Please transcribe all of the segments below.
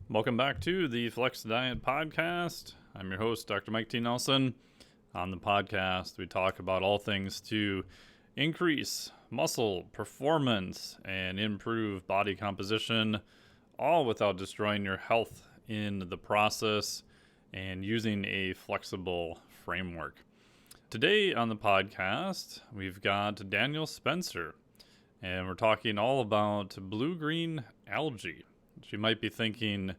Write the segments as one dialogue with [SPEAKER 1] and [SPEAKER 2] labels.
[SPEAKER 1] Welcome back to the Flex Diet Podcast. I'm your host, Dr. Mike T. Nelson. On the podcast, we talk about all things to increase muscle performance and improve body composition, all without destroying your health in the process and using a flexible framework. Today on the podcast, we've got Daniel Spencer, and we're talking all about blue-green algae. You might be thinking,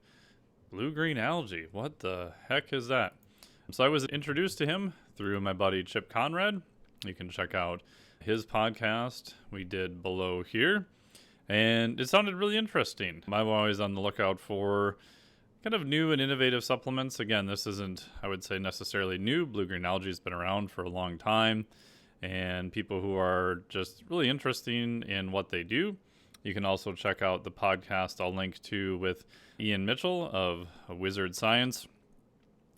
[SPEAKER 1] blue-green algae, what the heck is that? So I was introduced to him through my buddy Chip Conrad. You can check out his podcast we did below here. And it sounded really interesting. I'm always on the lookout for kind of new and innovative supplements. Again, this isn't, I would say, necessarily new. Blue-green algae has been around for a long time. And people who are just really interesting in what they do. You can also check out the podcast I'll link to with Ian Mitchell of Wizard Science.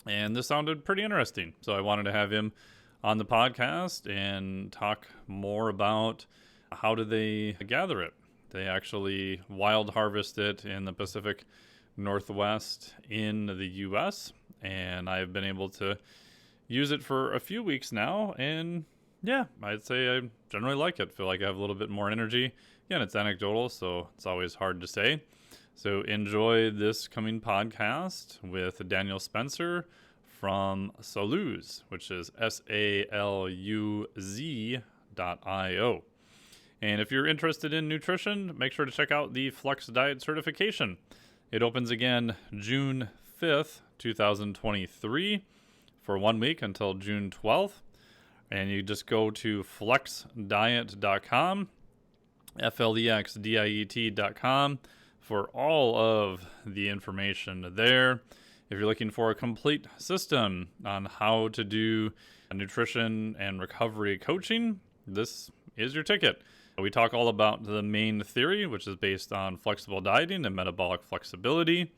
[SPEAKER 1] And this sounded pretty interesting. So I wanted to have him on the podcast and talk more about how do they gather it. They actually wild harvest it in the Pacific Northwest in the U.S. And I've been able to use it for a few weeks now. And yeah, I'd say I generally like it. Feel like I have a little bit more energy. Again, it's anecdotal, so it's always hard to say. So enjoy this coming podcast with Daniel Spencer from Soluz, which is SALUZ.io. And if you're interested in nutrition, make sure to check out the Flex Diet certification. It opens again June 5th, 2023 for 1 week until June 12th. And you just go to flexdiet.com, FLEXDIET.com for all of the information there. If you're looking for a complete system on how to do nutrition and recovery coaching, this is your ticket. We talk all about the main theory, which is based on flexible dieting and metabolic flexibility.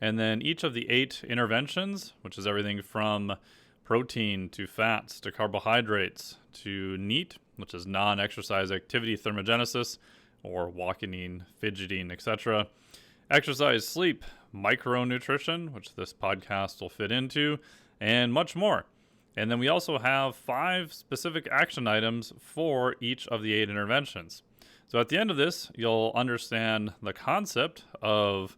[SPEAKER 1] And then each of the 8 interventions, which is everything from protein to fats to carbohydrates to NEAT, which is non-exercise activity thermogenesis, or walking, fidgeting, etc. Exercise, sleep, micronutrition, which this podcast will fit into, and much more. And then we also have 5 specific action items for each of the 8 interventions. So at the end of this, you'll understand the concept of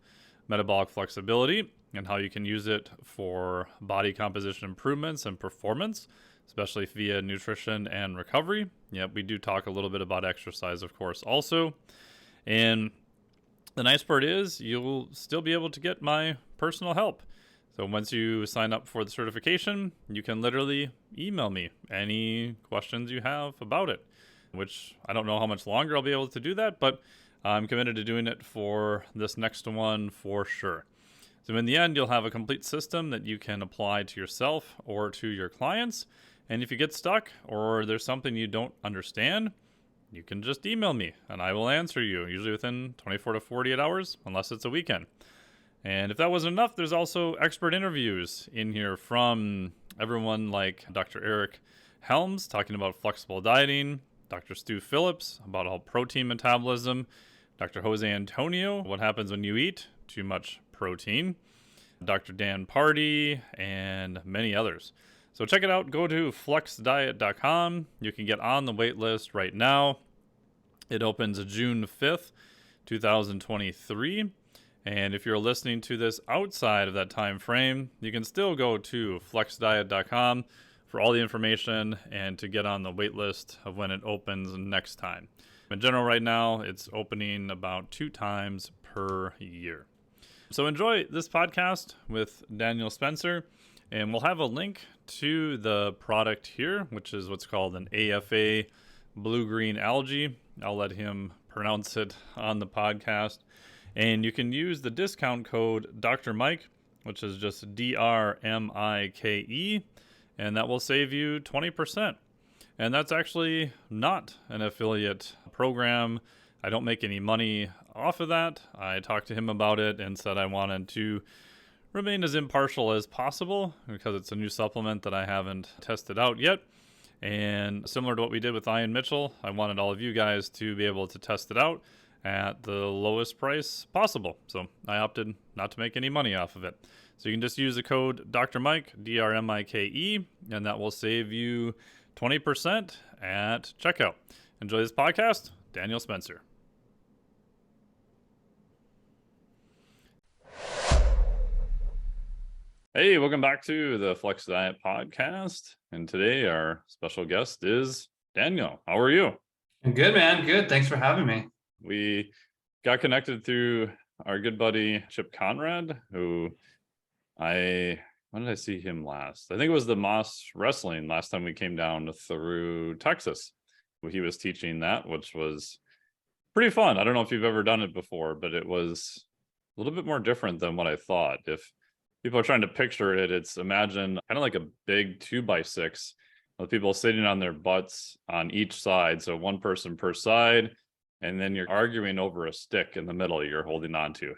[SPEAKER 1] metabolic flexibility and how you can use it for body composition improvements and performance, especially via nutrition and recovery. Yeah, we do talk a little bit about exercise, of course, also. And the nice part is you'll still be able to get my personal help. So once you sign up for the certification, you can literally email me any questions you have about it, which I don't know how much longer I'll be able to do that, but I'm committed to doing it for this next one for sure. So in the end, you'll have a complete system that you can apply to yourself or to your clients. And if you get stuck or there's something you don't understand, you can just email me and I will answer you, usually within 24 to 48 hours, unless it's a weekend. And if that wasn't enough, there's also expert interviews in here from everyone like Dr. Eric Helms talking about flexible dieting, Dr. Stu Phillips about all protein metabolism, Dr. Jose Antonio, what happens when you eat too much protein, Dr. Dan Party, and many others. So check it out. Go to flexdiet.com. You can get on the wait list right now. It opens June 5th, 2023. And if you're listening to this outside of that time frame, you can still go to flexdiet.com for all the information and to get on the wait list of when it opens next time. In general, right now, it's opening about 2 times per year. So enjoy this podcast with Daniel Spencer, and we'll have a link to the product here, which is what's called an AFA blue-green algae. I'll let him pronounce it on the podcast. And you can use the discount code Dr. Mike, which is just DRMIKE, and that will save you 20%. And that's actually not an affiliate program. I don't make any money off of that. I talked to him about it and said I wanted to remain as impartial as possible because it's a new supplement that I haven't tested out yet. And similar to what we did with Ian Mitchell, I wanted all of you guys to be able to test it out at the lowest price possible. So I opted not to make any money off of it. So you can just use the code Dr. Mike, DRMIKE, and that will save you 20% at checkout. Enjoy this podcast. Daniel Spencer. Hey, welcome back to the Flex Diet Podcast. And today our special guest is Daniel. How are you?
[SPEAKER 2] I'm good, man. Good. Thanks for having me.
[SPEAKER 1] We got connected through our good buddy Chip Conrad, who when did I see him last? I think it was the Moss Wrestling last time we came down through Texas. He was teaching that, which was pretty fun. I don't know if you've ever done it before, but it was a little bit more different than what I thought. If people are trying to picture it, it's imagine kind of like a big 2x6 with people sitting on their butts on each side. So one person per side, and then you're arguing over a stick in the middle you're holding on to.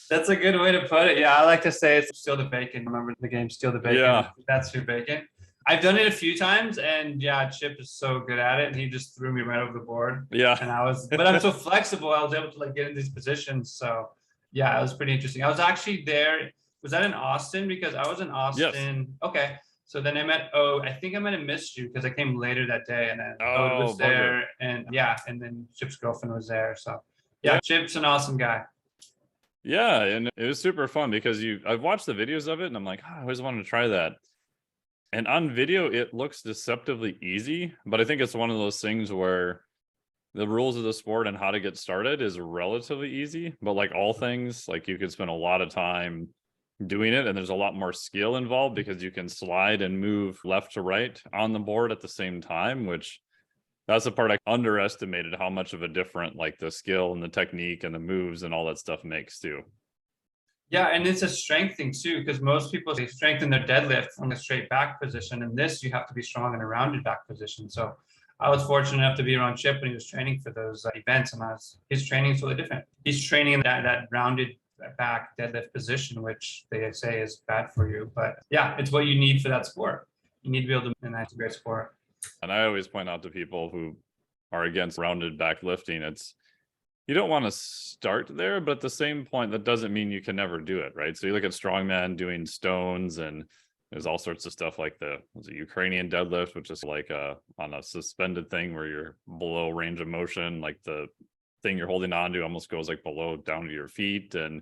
[SPEAKER 2] That's a good way to put it. Yeah, I like to say it's Steal the Bacon. Remember the game Steal the Bacon?
[SPEAKER 1] Yeah.
[SPEAKER 2] That's your bacon. I've done it a few times, and yeah, Chip is so good at it, and he just threw me right over the board.
[SPEAKER 1] Yeah.
[SPEAKER 2] And but I'm so flexible, I was able to get in these positions. So yeah, it was pretty interesting. I was actually there. Was that in Austin? Because I was in Austin. Yes. Okay. So then I think I might have missed you because I came later that day, and then Ode was there, and then Chip's girlfriend was there. So yeah, Chip's an awesome guy.
[SPEAKER 1] Yeah, and it was super fun because I've watched the videos of it, and I'm like, I always wanted to try that. And on video, it looks deceptively easy, but I think it's one of those things where the rules of the sport and how to get started is relatively easy, but like all things, like you could spend a lot of time doing it, and there's a lot more skill involved because you can slide and move left to right on the board at the same time, which that's the part I underestimated how much of a difference like the skill and the technique and the moves and all that stuff makes too.
[SPEAKER 2] Yeah, and it's a strength thing too, because most people, they strengthen their deadlift from a straight back position, and this you have to be strong in a rounded back position. So I was fortunate enough to be around Chip when he was training for those events, and his training is totally different. He's training in that rounded back deadlift position, which they say is bad for you, but yeah, it's what you need for that sport. You need to be able to, and that's a great sport.
[SPEAKER 1] And I always point out to people who are against rounded back lifting, you don't want to start there, but at the same point, that doesn't mean you can never do it, right? So you look at strongman doing stones, and there's all sorts of stuff like the Ukrainian deadlift, which is like on a suspended thing where you're below range of motion, like the thing you're holding on to almost goes like below down to your feet, and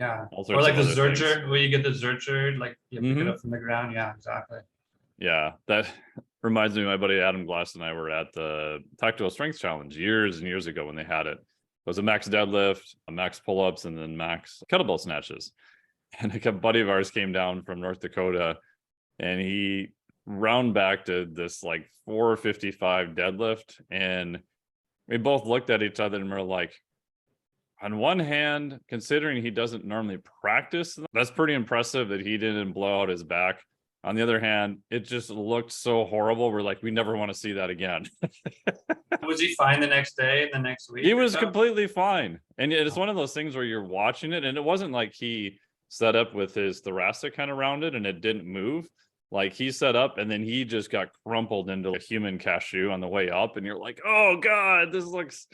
[SPEAKER 2] or like the Zercher, where you get the Zercher, like you pick it up from the ground. Yeah, exactly.
[SPEAKER 1] Yeah, that reminds me, my buddy Adam Glass and I were at the Tactical Strength Challenge years and years ago when they had it. It was a max deadlift, a max pull-ups, and then max kettlebell snatches. And a buddy of ours came down from North Dakota, and he round backed this like 455 deadlift, and we both looked at each other and we're like, on one hand, considering he doesn't normally practice, that's pretty impressive that he didn't blow out his back. On the other hand, it just looked so horrible. We're like, we never want to see that again.
[SPEAKER 2] Was he fine the next day, the next week?
[SPEAKER 1] He was completely fine. And it's one of those things where you're watching it, and it wasn't like he set up with his thoracic kind of rounded and it didn't move. Like he set up and then he just got crumpled into a human cashew on the way up. And you're like, oh God, this looks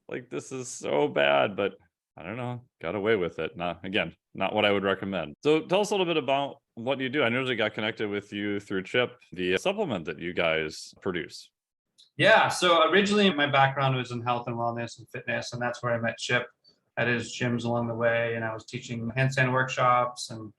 [SPEAKER 1] like this is so bad. But I don't know, got away with it. Not what I would recommend. So tell us a little bit about what you do. I know I got connected with you through Chip, the supplement that you guys produce.
[SPEAKER 2] Yeah, so originally my background was in health and wellness and fitness, and that's where I met Chip at his gyms along the way. And I was teaching handstand workshops, and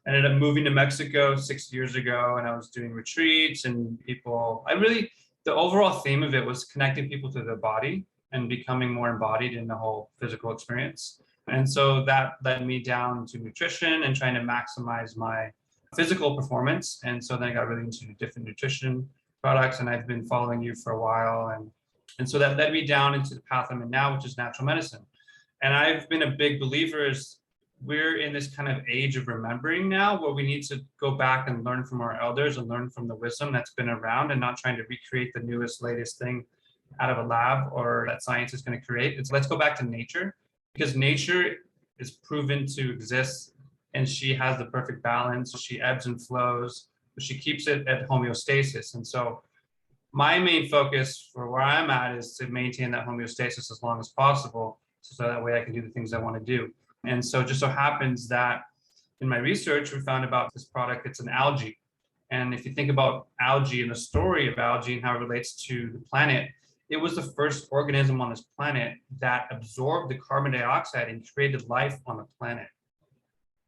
[SPEAKER 2] ended up moving to Mexico 6 years ago, and I was doing retreats and the overall theme of it was connecting people to their body and becoming more embodied in the whole physical experience. And so that led me down to nutrition and trying to maximize my physical performance. And so then I got really into different nutrition products, and I've been following you for a while. And so that led me down into the path I'm in now, which is natural medicine. And I've been a big believer we're in this kind of age of remembering now, where we need to go back and learn from our elders and learn from the wisdom that's been around, and not trying to recreate the newest, latest thing out of a lab or that science is going to create. Let's go back to nature, because nature is proven to exist, and she has the perfect balance. She ebbs and flows, but she keeps it at homeostasis. And so My main focus for where I'm at is to maintain that homeostasis as long as possible, so that way I can do the things I want to do. And so it just so happens that in my research, we found about this product. It's an algae. And if you think about algae and the story of algae and how it relates to the planet, it was the first organism on this planet that absorbed the carbon dioxide and created life on the planet.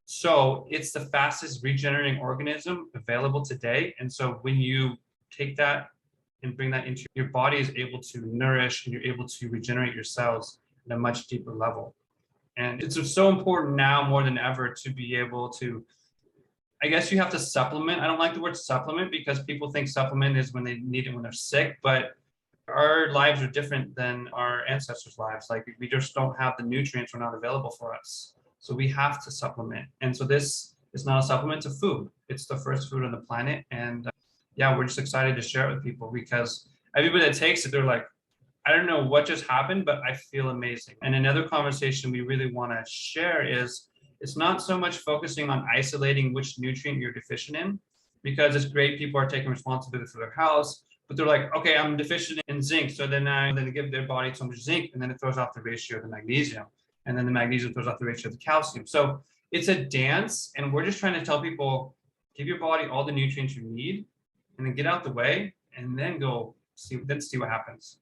[SPEAKER 2] So it's the fastest regenerating organism available today. And so when you take that and bring that into your body, is able to nourish and you're able to regenerate your cells at a much deeper level. And it's so important now more than ever to be able to, I guess you have to supplement. I don't like the word supplement because people think supplement is when they need it when they're sick, but our lives are different than our ancestors' lives. Like we just don't have the nutrients are not available for us. So we have to supplement. And so this is not a supplement to food. It's the first food on the planet. And yeah, we're just excited to share it with people because everybody that takes it, they're like, I don't know what just happened, but I feel amazing. And another conversation we really want to share is it's not so much focusing on isolating which nutrient you're deficient in, because it's great people are taking responsibility for their health, but they're like, okay, I'm deficient in zinc. So then they give their body so much zinc, and then it throws off the ratio of the magnesium. And then the magnesium throws off the ratio of the calcium. So it's a dance, and we're just trying to tell people, give your body all the nutrients you need, and then get out the way, and then see what happens.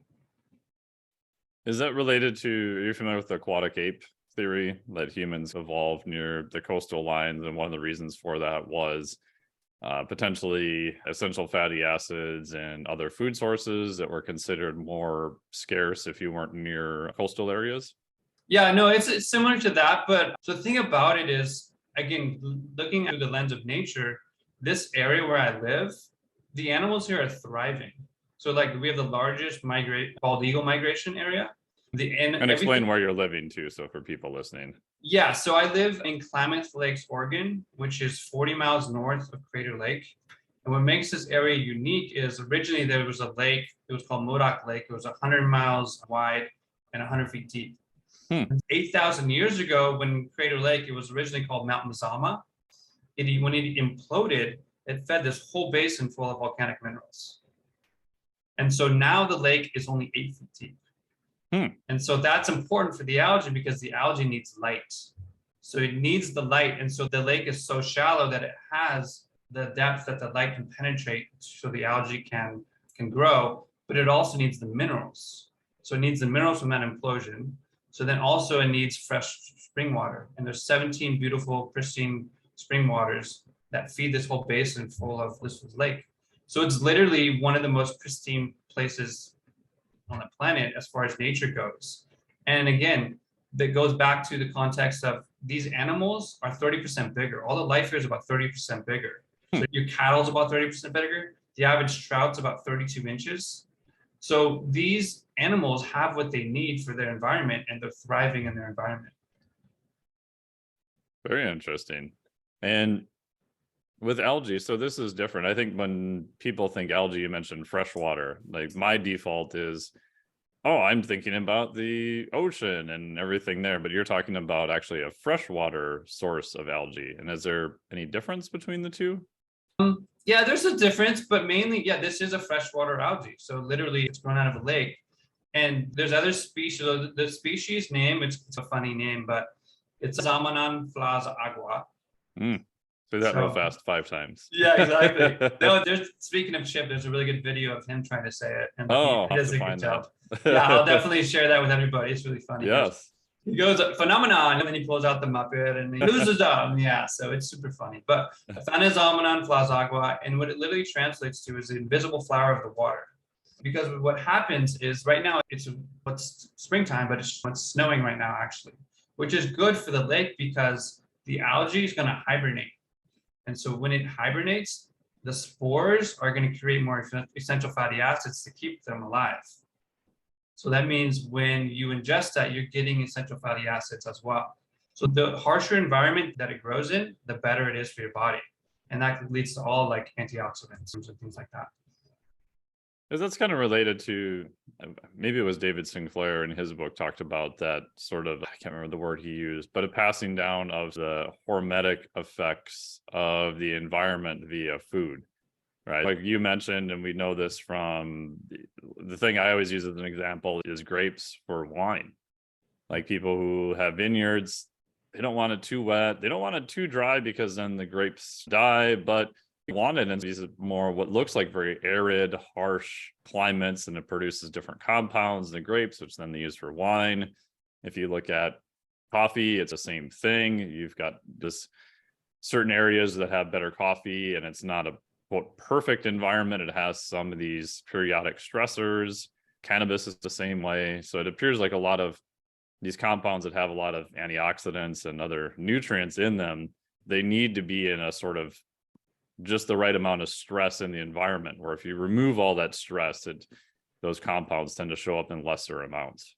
[SPEAKER 1] Is that related to, are you familiar with the aquatic ape theory that humans evolved near the coastal lines? And one of the reasons for that was potentially essential fatty acids and other food sources that were considered more scarce if you weren't near coastal areas?
[SPEAKER 2] Yeah, no, it's similar to that. But the thing about it is, again, looking through the lens of nature, this area where I live, the animals here are thriving. So like we have the largest bald eagle migration area.
[SPEAKER 1] And explain where you're living too, so for people listening.
[SPEAKER 2] Yeah, so I live in Klamath Lakes, Oregon, which is 40 miles north of Crater Lake. And what makes this area unique is originally there was a lake, it was called Modoc Lake. It was 100 miles wide and 100 feet deep. 8,000 years ago, when Crater Lake, it was originally called Mount Mazama. When it imploded, it fed this whole basin full of volcanic minerals. And so now the lake is only 8 feet deep. And so that's important for the algae because the algae needs light. So it needs the light. And so the lake is so shallow that it has the depth that the light can penetrate so the algae can grow, but it also needs the minerals. So it needs the minerals from that implosion. So then also it needs fresh spring water. And there's 17 beautiful, pristine spring waters that feed this whole basin full of this lake. So it's literally one of the most pristine places on the planet as far as nature goes. And again, that goes back to the context of these animals are 30% bigger. All the life here is about 30% bigger. So your cattle's about 30% bigger. The average trout's about 32 inches. So these animals have what they need for their environment and they're thriving in their environment.
[SPEAKER 1] Very interesting. And with algae, so this is different. I think when people think algae, you mentioned freshwater. Like my default is, oh, I'm thinking about the ocean and everything there, but you're talking about actually a freshwater source of algae. And is there any difference between the two?
[SPEAKER 2] Yeah, there's a difference, but mainly, yeah, this is a freshwater algae. So literally it's grown out of a lake. And there's other species. The species name, it's a funny name, but it's Zamanan flaza agua.
[SPEAKER 1] Say that real fast 5 times.
[SPEAKER 2] Yeah, exactly. No, speaking of Chip, there's a really good video of him trying to say it. And he does a good job. Yeah, I'll definitely share that with everybody. It's really funny.
[SPEAKER 1] Yes.
[SPEAKER 2] He goes, phenomenon, and then he pulls out the Muppet and he loses them. Yeah, so it's super funny. But Zamanan flaza agua, and what it literally translates to is the invisible flower of the water. Because what happens is right now it's springtime, but it's snowing right now actually, which is good for the lake because the algae is going to hibernate. And so when it hibernates, the spores are going to create more essential fatty acids to keep them alive. So that means when you ingest that, you're getting essential fatty acids as well. So the harsher environment that it grows in, the better it is for your body. And that leads to all like antioxidants and things like that.
[SPEAKER 1] Because that's kind of related to, maybe it was David Sinclair in his book talked about that sort of, I can't remember the word he used, but a passing down of the hormetic effects of the environment via food, right? Like you mentioned, and we know this from the thing I always use as an example is grapes for wine. Like people who have vineyards, they don't want it too wet. They don't want it too dry because then the grapes die, but you want it in these more what looks like very arid, harsh climates, and it produces different compounds in the grapes, which then they use for wine. If you look at coffee, it's the same thing. You've got this certain areas that have better coffee, and it's not a quote perfect environment. It has some of these periodic stressors. Cannabis is the same way. So it appears like a lot of these compounds that have a lot of antioxidants and other nutrients in them, they need to be in a sort of just the right amount of stress in the environment, where if you remove all that stress, those compounds tend to show up in lesser amounts.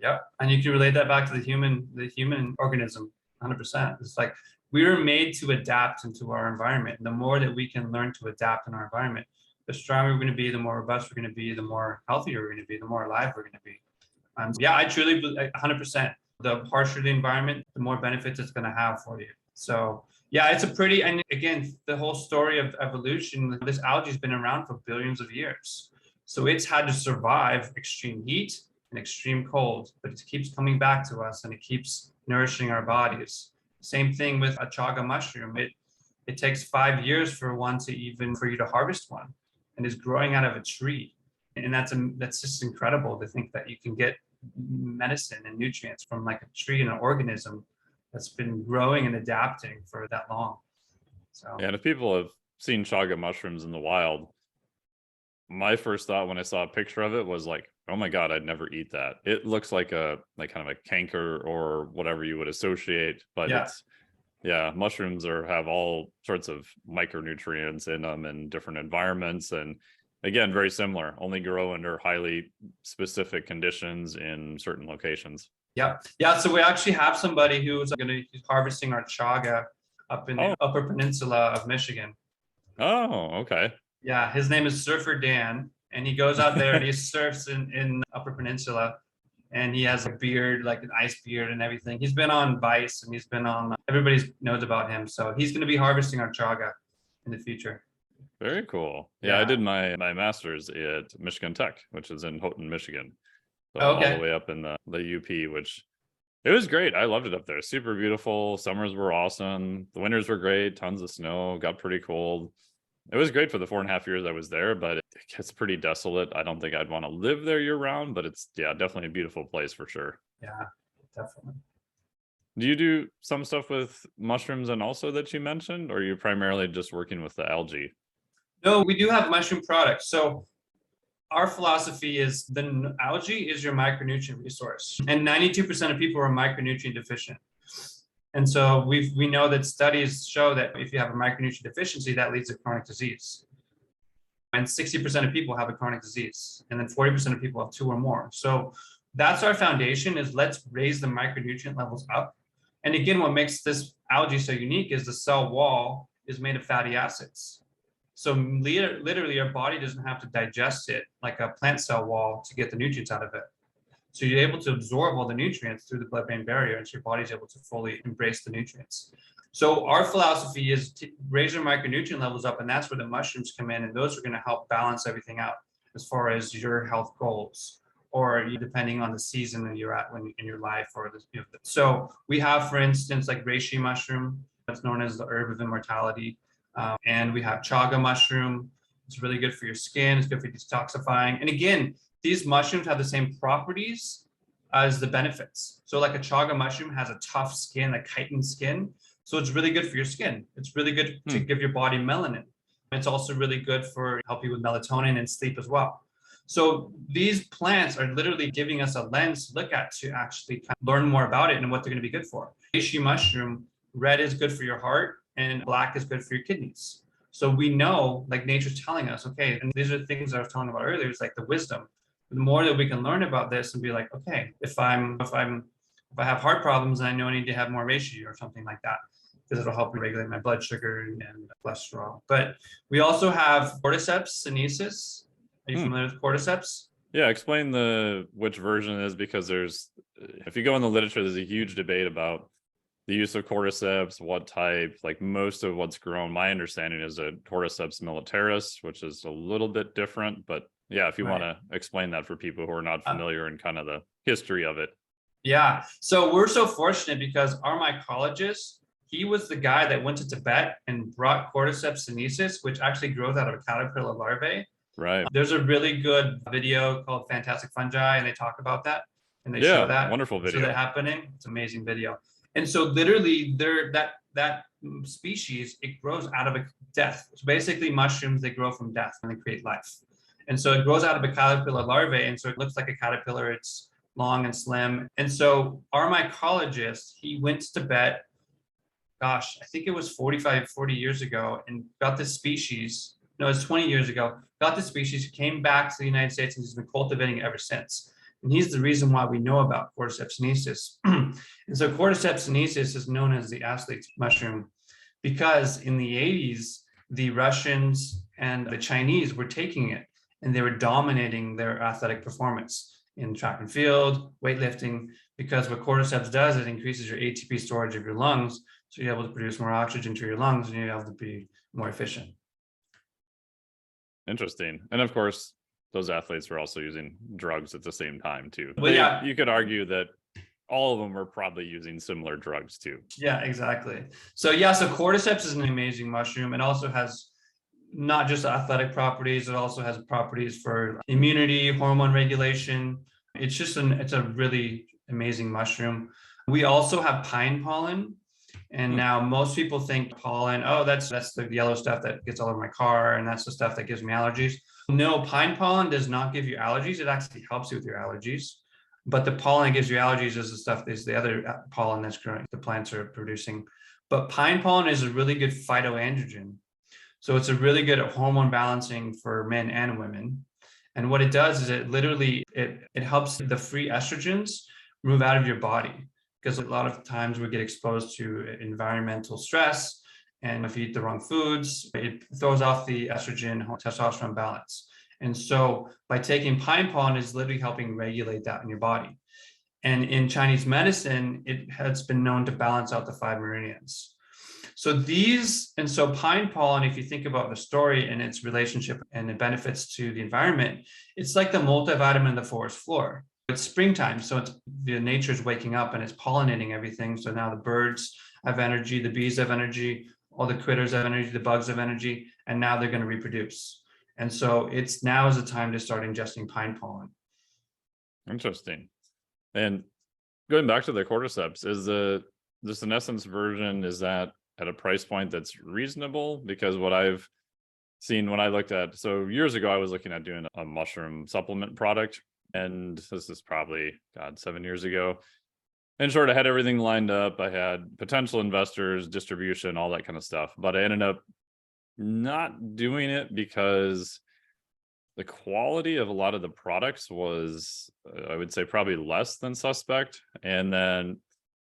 [SPEAKER 2] Yep. And you can relate that back to the human organism 100%. It's like we were made to adapt into our environment. And the more that we can learn to adapt in our environment, the stronger we're going to be, the more robust we're going to be, the more healthier we're going to be, the more alive we're going to be. Yeah, I truly believe 100%. The harsher the environment, the more benefits it's going to have for you. So yeah, it's a pretty, and again, the whole story of evolution, this algae has been around for billions of years. So it's had to survive extreme heat and extreme cold, but it keeps coming back to us and it keeps nourishing our bodies. Same thing with a chaga mushroom. It takes 5 years for you to harvest one, and it's growing out of a tree. And that's just incredible to think that you can get medicine and nutrients from like a tree and an organism that's been growing and adapting for that long. So
[SPEAKER 1] yeah, and if people have seen chaga mushrooms in the wild, my first thought when I saw a picture of it was like, oh my God, I'd never eat that. It looks like kind of a canker or whatever you would associate, but mushrooms have all sorts of micronutrients in them in different environments. And again, very similar, only grow under highly specific conditions in certain locations.
[SPEAKER 2] Yeah. So we actually have somebody who's harvesting our chaga up in the Upper Peninsula of Michigan.
[SPEAKER 1] Oh, okay.
[SPEAKER 2] Yeah, his name is Surfer Dan, and he goes out there and he surfs in Upper Peninsula, and he has a beard, like an ice beard and everything. He's been on Vice, and he's been on, everybody knows about him. So he's going to be harvesting our chaga in the future.
[SPEAKER 1] Very cool. Yeah, I did my master's at Michigan Tech, which is in Houghton, Michigan. So all the way up in the UP, which it was great. I loved it up there. Super beautiful. Summers were awesome. The winters were great. Tons of snow. Got pretty cold. It was great for the 4.5 years I was there, but it gets pretty desolate. I don't think I'd want to live there year round, but it's definitely a beautiful place for sure.
[SPEAKER 2] Yeah, definitely.
[SPEAKER 1] Do you do some stuff with mushrooms and also that you mentioned, or are you primarily just working with the algae?
[SPEAKER 2] No, we do have mushroom products. So our philosophy is the algae is your micronutrient resource, and 92% of people are micronutrient deficient. And so we know that studies show that if you have a micronutrient deficiency, that leads to chronic disease. And 60% of people have a chronic disease, and then 40% of people have 2 or more. So that's our foundation, is let's raise the micronutrient levels up. And again, what makes this algae so unique is the cell wall is made of fatty acids. So literally your body doesn't have to digest it like a plant cell wall to get the nutrients out of it. So you're able to absorb all the nutrients through the blood-brain barrier, and so your body's able to fully embrace the nutrients. So our philosophy is to raise your micronutrient levels up, and that's where the mushrooms come in, and those are going to help balance everything out as far as your health goals, or depending on the season that you're at in your life. So we have, for instance, like reishi mushroom, that's known as the herb of immortality, and we have chaga mushroom. It's really good for your skin. It's good for detoxifying. And again, these mushrooms have the same properties as the benefits. So like a chaga mushroom has a tough skin, a chitin skin. So it's really good for your skin. It's really good to give your body melanin. It's also really good for help you with melatonin and sleep as well. So these plants are literally giving us a lens to look at to actually kind of learn more about it and what they're going to be good for. Reishi mushroom, red is good for your heart and black is good for your kidneys. So we know, like nature's telling us, okay, and these are the things I was talking about earlier, it's like the wisdom. The more that we can learn about this and be like, okay, if I have heart problems, I know I need to have more reishi or something like that, because it'll help me regulate my blood sugar and cholesterol. But we also have cordyceps sinensis. Are you familiar with cordyceps?
[SPEAKER 1] Yeah, explain which version it is, because if you go in the literature, there's a huge debate about the use of cordyceps, what type, like most of what's grown, my understanding is a Cordyceps militaris, which is a little bit different. But yeah, if you want
[SPEAKER 2] Right.
[SPEAKER 1] to explain that for people who are not
[SPEAKER 2] Uh,
[SPEAKER 1] familiar and kind of the history of it.
[SPEAKER 2] yeah. So we're so fortunate because our mycologist, he was the guy that went to Tibet and brought Cordyceps sinensis, which actually grows out of a caterpillar larvae.
[SPEAKER 1] Right.
[SPEAKER 2] There's a really good video called Fantastic Fungi, and they talk about that and they show
[SPEAKER 1] Yeah.
[SPEAKER 2] that.
[SPEAKER 1] Wonderful
[SPEAKER 2] So that
[SPEAKER 1] video.
[SPEAKER 2] happening. It's an amazing video. And so literally there that species, it grows out of a death. So basically mushrooms, they grow from death and they create life. And so it grows out of a caterpillar larvae. And so it looks like a caterpillar. It's long and slim. And so our mycologist, he went to Tibet, gosh, I think it was 40 years ago, and got this species. No, it's 20 years ago. Got the species, came back to the United States, and he's been cultivating it ever since. And he's the reason why we know about Cordyceps sinensis. And so Cordyceps sinensis is known as the athlete mushroom because in the 80s, the Russians and the Chinese were taking it and they were dominating their athletic performance in track and field, weightlifting, because what cordyceps does, it increases your ATP storage of your lungs. So you're able to produce more oxygen to your lungs and you're able to be more efficient.
[SPEAKER 1] Interesting. And of course, those athletes were also using drugs at the same time too.
[SPEAKER 2] Well, yeah.
[SPEAKER 1] You could argue that all of them were probably using similar drugs too.
[SPEAKER 2] Yeah, exactly. So yeah, so cordyceps is an amazing mushroom. It also has not just athletic properties, it also has properties for immunity, hormone regulation. It's a really amazing mushroom. We also have pine pollen. And now most people think pollen, oh, that's the yellow stuff that gets all over my car, and that's the stuff that gives me allergies. No, pine pollen does not give you allergies. It actually helps you with your allergies. But the pollen that gives you allergies is the other pollen that's growing, the plants are producing. But pine pollen is a really good phytoandrogen. So it's a really good hormone balancing for men and women. And what it does is it helps the free estrogens move out of your body, because a lot of times we get exposed to environmental stress. And if you eat the wrong foods, it throws off the estrogen testosterone balance. And so by taking pine pollen is literally helping regulate that in your body. And in Chinese medicine, it has been known to balance out the 5 meridians. So pine pollen, if you think about the story and its relationship and the benefits to the environment, it's like the multivitamin in the forest floor. It's springtime, so the nature's waking up and it's pollinating everything. So now the birds have energy, the bees have energy, all the critters have energy, the bugs have energy, and now they're going to reproduce. And so now is the time to start ingesting pine pollen.
[SPEAKER 1] Interesting. And going back to the cordyceps, is the senescence version, is that at a price point that's reasonable? Because what I've seen when I looked at, so years ago, I was looking at doing a mushroom supplement product. And this is probably, 7 years ago. In short, I had everything lined up. I had potential investors, distribution, all that kind of stuff. But I ended up not doing it because the quality of a lot of the products was, I would say, probably less than suspect. And then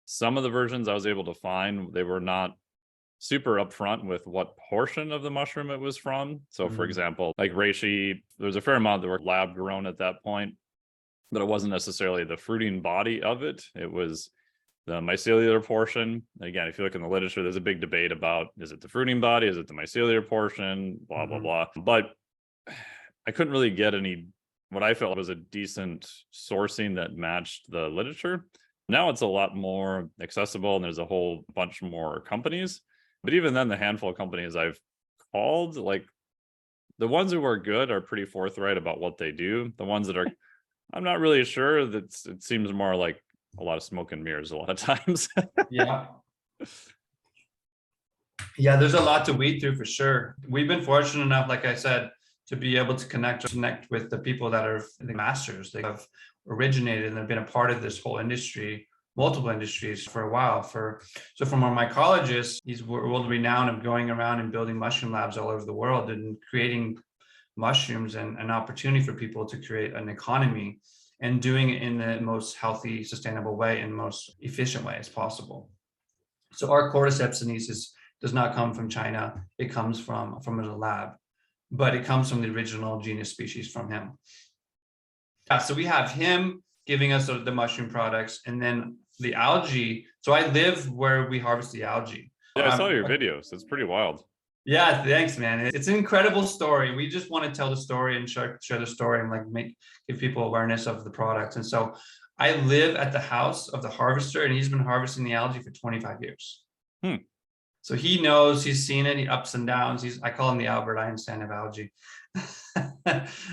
[SPEAKER 1] some of the versions I was able to find, they were not super upfront with what portion of the mushroom it was from. So for example, like reishi, there's a fair amount that were lab grown at that point, but it wasn't necessarily the fruiting body of it. It was the mycelial portion. Again, if you look in the literature, there's a big debate about, is it the fruiting body? Is it the mycelial portion? Blah, blah, blah. But I couldn't really get what I felt was a decent sourcing that matched the literature. Now it's a lot more accessible and there's a whole bunch more companies. But even then, the handful of companies I've called, like the ones who are good are pretty forthright about what they do. The ones that are, I'm not really sure, that it seems more like a lot of smoke and mirrors a lot of times.
[SPEAKER 2] Yeah. Yeah, there's a lot to weed through for sure. We've been fortunate enough, like I said, to be able to connect with the people that are the masters. They have originated and have been a part of this whole industry, multiple industries for a while. So from our mycologist, he's world renowned of going around and building mushroom labs all over the world and creating mushrooms and an opportunity for people to create an economy and doing it in the most healthy, sustainable way and most efficient way as possible. So our cordyceps sinensis does not come from China. It comes from a lab, but it comes from the original genus species from him. Yeah, so we have him giving us the mushroom products, and then The algae. So I live where we harvest the algae.
[SPEAKER 1] Yeah, I saw your videos. It's pretty wild.
[SPEAKER 2] Yeah, thanks, man. It's an incredible story. We just want to tell the story and share the story and like give people awareness of the product. And so I live at the house of the harvester, and he's been harvesting the algae for 25 years.
[SPEAKER 1] Hmm.
[SPEAKER 2] So he knows, he's seen it, ups and downs. I call him the Albert Einstein of algae.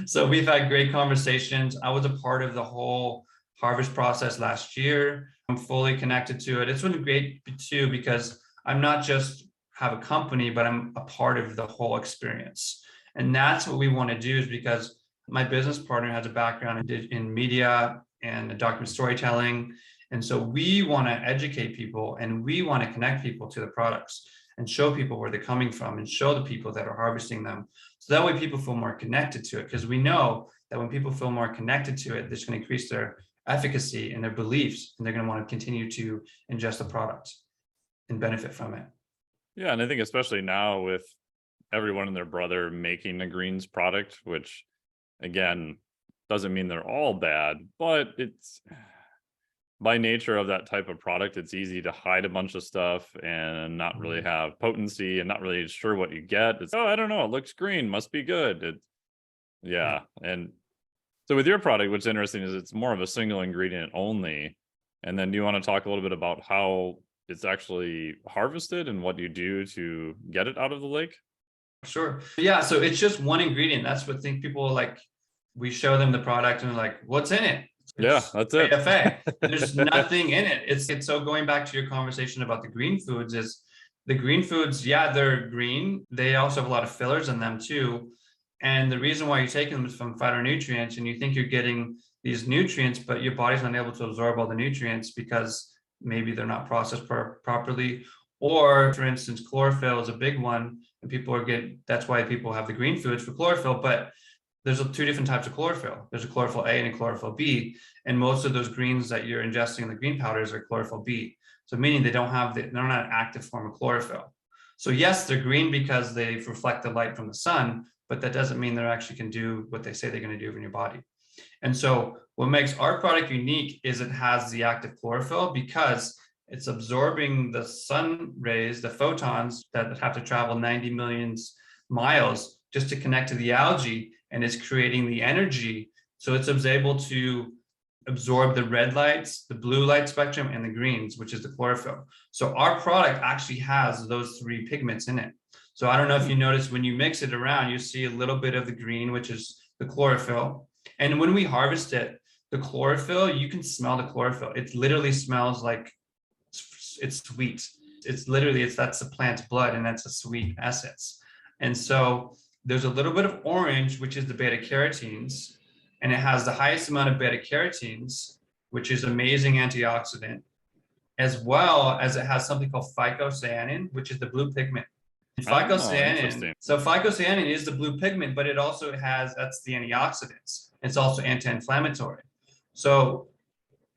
[SPEAKER 2] So we've had great conversations. I was a part of the whole harvest process last year. I'm fully connected to it. It's been great too, because I'm not just have a company, but I'm a part of the whole experience. And that's what we want to do, is because my business partner has a background in media and document storytelling. And so we want to educate people, and we want to connect people to the products and show people where they're coming from, and show the people that are harvesting them. So that way people feel more connected to it, because we know that when people feel more connected to it, it's going to increase their efficacy and their beliefs, and they're going to want to continue to ingest the product and benefit from it.
[SPEAKER 1] Yeah, and I think especially now with everyone and their brother making a greens product, which again doesn't mean they're all bad, but it's by nature of that type of product, it's easy to hide a bunch of stuff and not really have potency and not really sure what you get. It's, oh, I don't know, it looks green, must be good. Yeah. And so with your product, what's interesting is it's more of a single ingredient only. And then do you want to talk a little bit about how it's actually harvested and what you do to get it out of the lake?
[SPEAKER 2] Sure. Yeah. So it's just one ingredient. That's what people like. We show them the product and they're like, what's in it?
[SPEAKER 1] Yeah, that's it.
[SPEAKER 2] AFA. There's nothing in it. It's so going back to your conversation about the green foods, is the green foods, yeah, they're green. They also have a lot of fillers in them too. And the reason why you're taking them is from phytonutrients, and you think you're getting these nutrients, but your body's not able to absorb all the nutrients because maybe they're not processed properly. Or for instance, chlorophyll is a big one, and that's why people have the green foods for chlorophyll. But there's two different types of chlorophyll. There's a chlorophyll A and a chlorophyll B, and most of those greens that you're ingesting in the green powders are chlorophyll B. So meaning they're not an active form of chlorophyll. So yes, they're green because they reflect the light from the sun, but that doesn't mean they actually can do what they say they're going to do in your body. And so what makes our product unique is it has the active chlorophyll, because it's absorbing the sun rays, the photons that have to travel 90 million miles just to connect to the algae, and it's creating the energy. So it's able to absorb the red lights, the blue light spectrum, and the greens, which is the chlorophyll. So our product actually has those three pigments in it. So I don't know if you notice, when you mix it around, you see a little bit of the green, which is the chlorophyll. And when we harvest it, the chlorophyll, you can smell the chlorophyll. It literally smells like it's sweet. That's the plant's blood, and that's a sweet essence. And so there's a little bit of orange, which is the beta carotenes, and it has the highest amount of beta carotenes, which is amazing antioxidant, as well as it has something called phycocyanin, which is the blue pigment. Phycocyanin. So phycocyanin is the blue pigment, but it also that's the antioxidants. It's also anti-inflammatory. So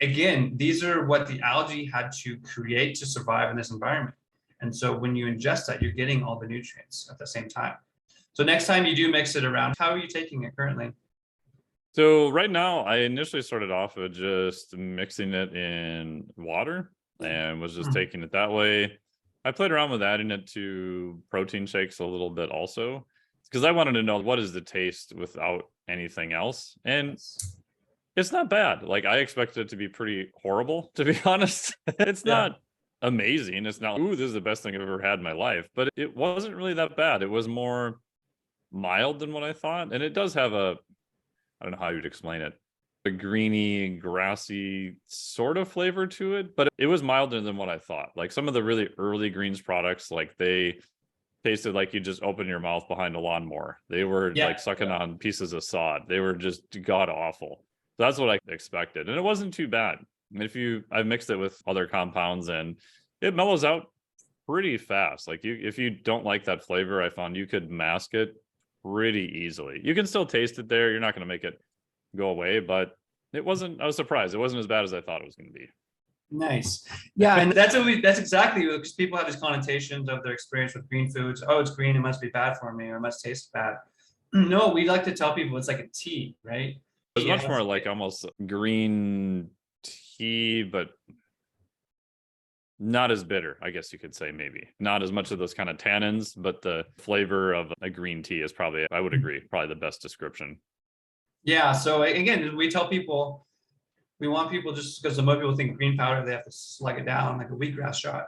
[SPEAKER 2] again, these are what the algae had to create to survive in this environment. And so when you ingest that, you're getting all the nutrients at the same time. So next time you do mix it around, how are you taking it currently?
[SPEAKER 1] So right now, I initially started off with just mixing it in water and was just taking it that way. I played around with adding it to protein shakes a little bit also, because I wanted to know what is the taste without anything else. And it's not bad. Like, I expected it to be pretty horrible, to be honest. It's not amazing. It's not, ooh, this is the best thing I've ever had in my life. But it wasn't really that bad. It was more mild than what I thought. And it does have I don't know how you'd explain it, a greeny, grassy sort of flavor to it, but it was milder than what I thought. Like some of the really early greens products, like they tasted like you just open your mouth behind a lawnmower. They were like sucking on pieces of sod. They were just god awful. So that's what I expected. And it wasn't too bad. I mixed it with other compounds and it mellows out pretty fast. Like if you don't like that flavor, I found you could mask it pretty easily. You can still taste it there. You're not going to make it go away, but I was surprised. It wasn't as bad as I thought it was going to be.
[SPEAKER 2] Nice. Yeah. And that's exactly, because people have these connotations of their experience with green foods. Oh, it's green, it must be bad for me, or it must taste bad. No, we like to tell people it's like a tea, right?
[SPEAKER 1] It's much more like almost green tea, but not as bitter, I guess you could say, maybe. Not as much of those kind of tannins, but the flavor of a green tea is probably, I would agree, probably the best description.
[SPEAKER 2] Yeah. So again, we tell people, we want people, just because most people think green powder, they have to slug it down like a wheatgrass shot.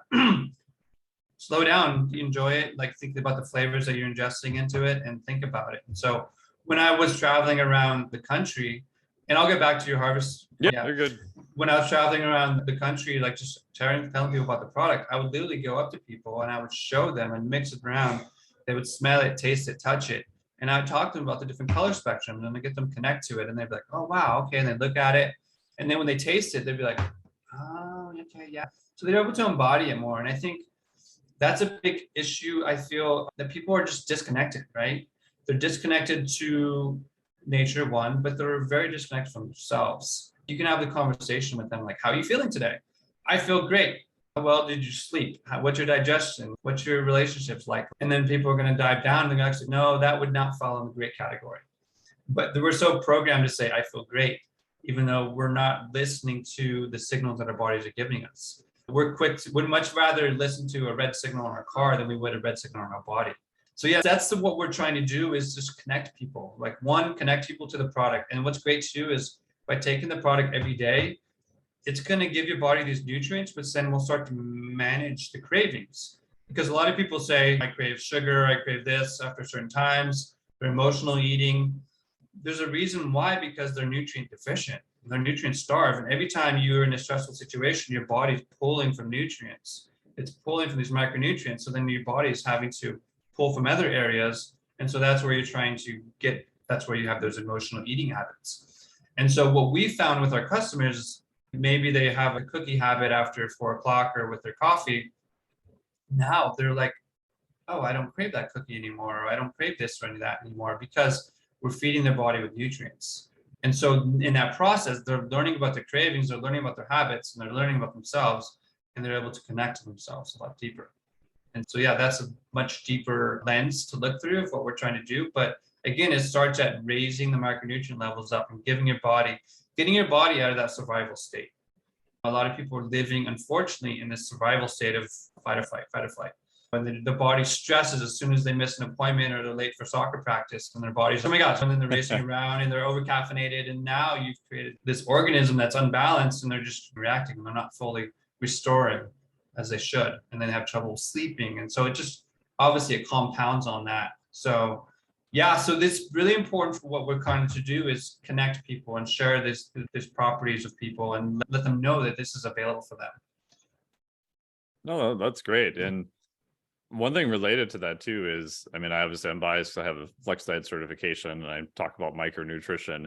[SPEAKER 2] Slow down, enjoy it, like think about the flavors that you're ingesting into it and think about it. And so when I was traveling around the country, and I'll get back to your harvest.
[SPEAKER 1] Yeah, you're good.
[SPEAKER 2] When I was traveling around the country, like just telling people about the product, I would literally go up to people and I would show them and mix it around. They would smell it, taste it, touch it. And I would talk to them about the different color spectrums and I get them connect to it. And they'd be like, oh, wow, okay. And they'd look at it. And then when they taste it, they'd be like, oh, okay, yeah. So they're able to embody it more. And I think that's a big issue. I feel that people are just disconnected, right? They're disconnected to nature, one, but they're very disconnected from themselves. You can have the conversation with them, like, how are you feeling today? I feel great. How well did you sleep? What's your digestion? What's your relationships like? And then people are going to dive down and they're going to say, no, that would not fall in the great category. But we're so programmed to say, I feel great, even though we're not listening to the signals that our bodies are giving us. We'd much rather listen to a red signal in our car than we would a red signal in our body. So yeah, that's what we're trying to do, is just connect people. Like, one, connect people to the product. And what's great too is by taking the product every day, it's going to give your body these nutrients, but then we'll start to manage the cravings. Because a lot of people say, I crave sugar, I crave this after certain times, they're emotional eating. There's a reason why, because they're nutrient deficient. They're nutrient starved. And every time you're in a stressful situation, your body's pulling from nutrients. It's pulling from these micronutrients. So then your body is having to pull from other areas. And so that's where you're trying to get, that's where you have those emotional eating habits. And so what we found with our customers, maybe they have a cookie habit after 4 o'clock or with their coffee. Now they're like, oh, I don't crave that cookie anymore, or I don't crave this or any of that anymore, because we're feeding their body with nutrients. And so in that process, they're learning about their cravings, they're learning about their habits, and they're learning about themselves, and they're able to connect to themselves a lot deeper. And so, yeah, that's a much deeper lens to look through of what we're trying to do. But again, it starts at raising the micronutrient levels up and getting your body out of that survival state. A lot of people are living, unfortunately, in this survival state of fight or flight. When the body stresses as soon as they miss an appointment or they're late for soccer practice, and their body's, oh my gosh, and then they're racing around and they're over caffeinated. And now you've created this organism that's unbalanced and they're just reacting and they're not fully restoring as they should. And then they have trouble sleeping. And so it just, obviously it compounds on that. So yeah, so this really important for what we're trying to do is connect people and share these properties with people and let them know that this is available for them.
[SPEAKER 1] No, that's great. And one thing related to that too is, I mean, I'm biased. I have a Flex Diet certification and I talk about micronutrition.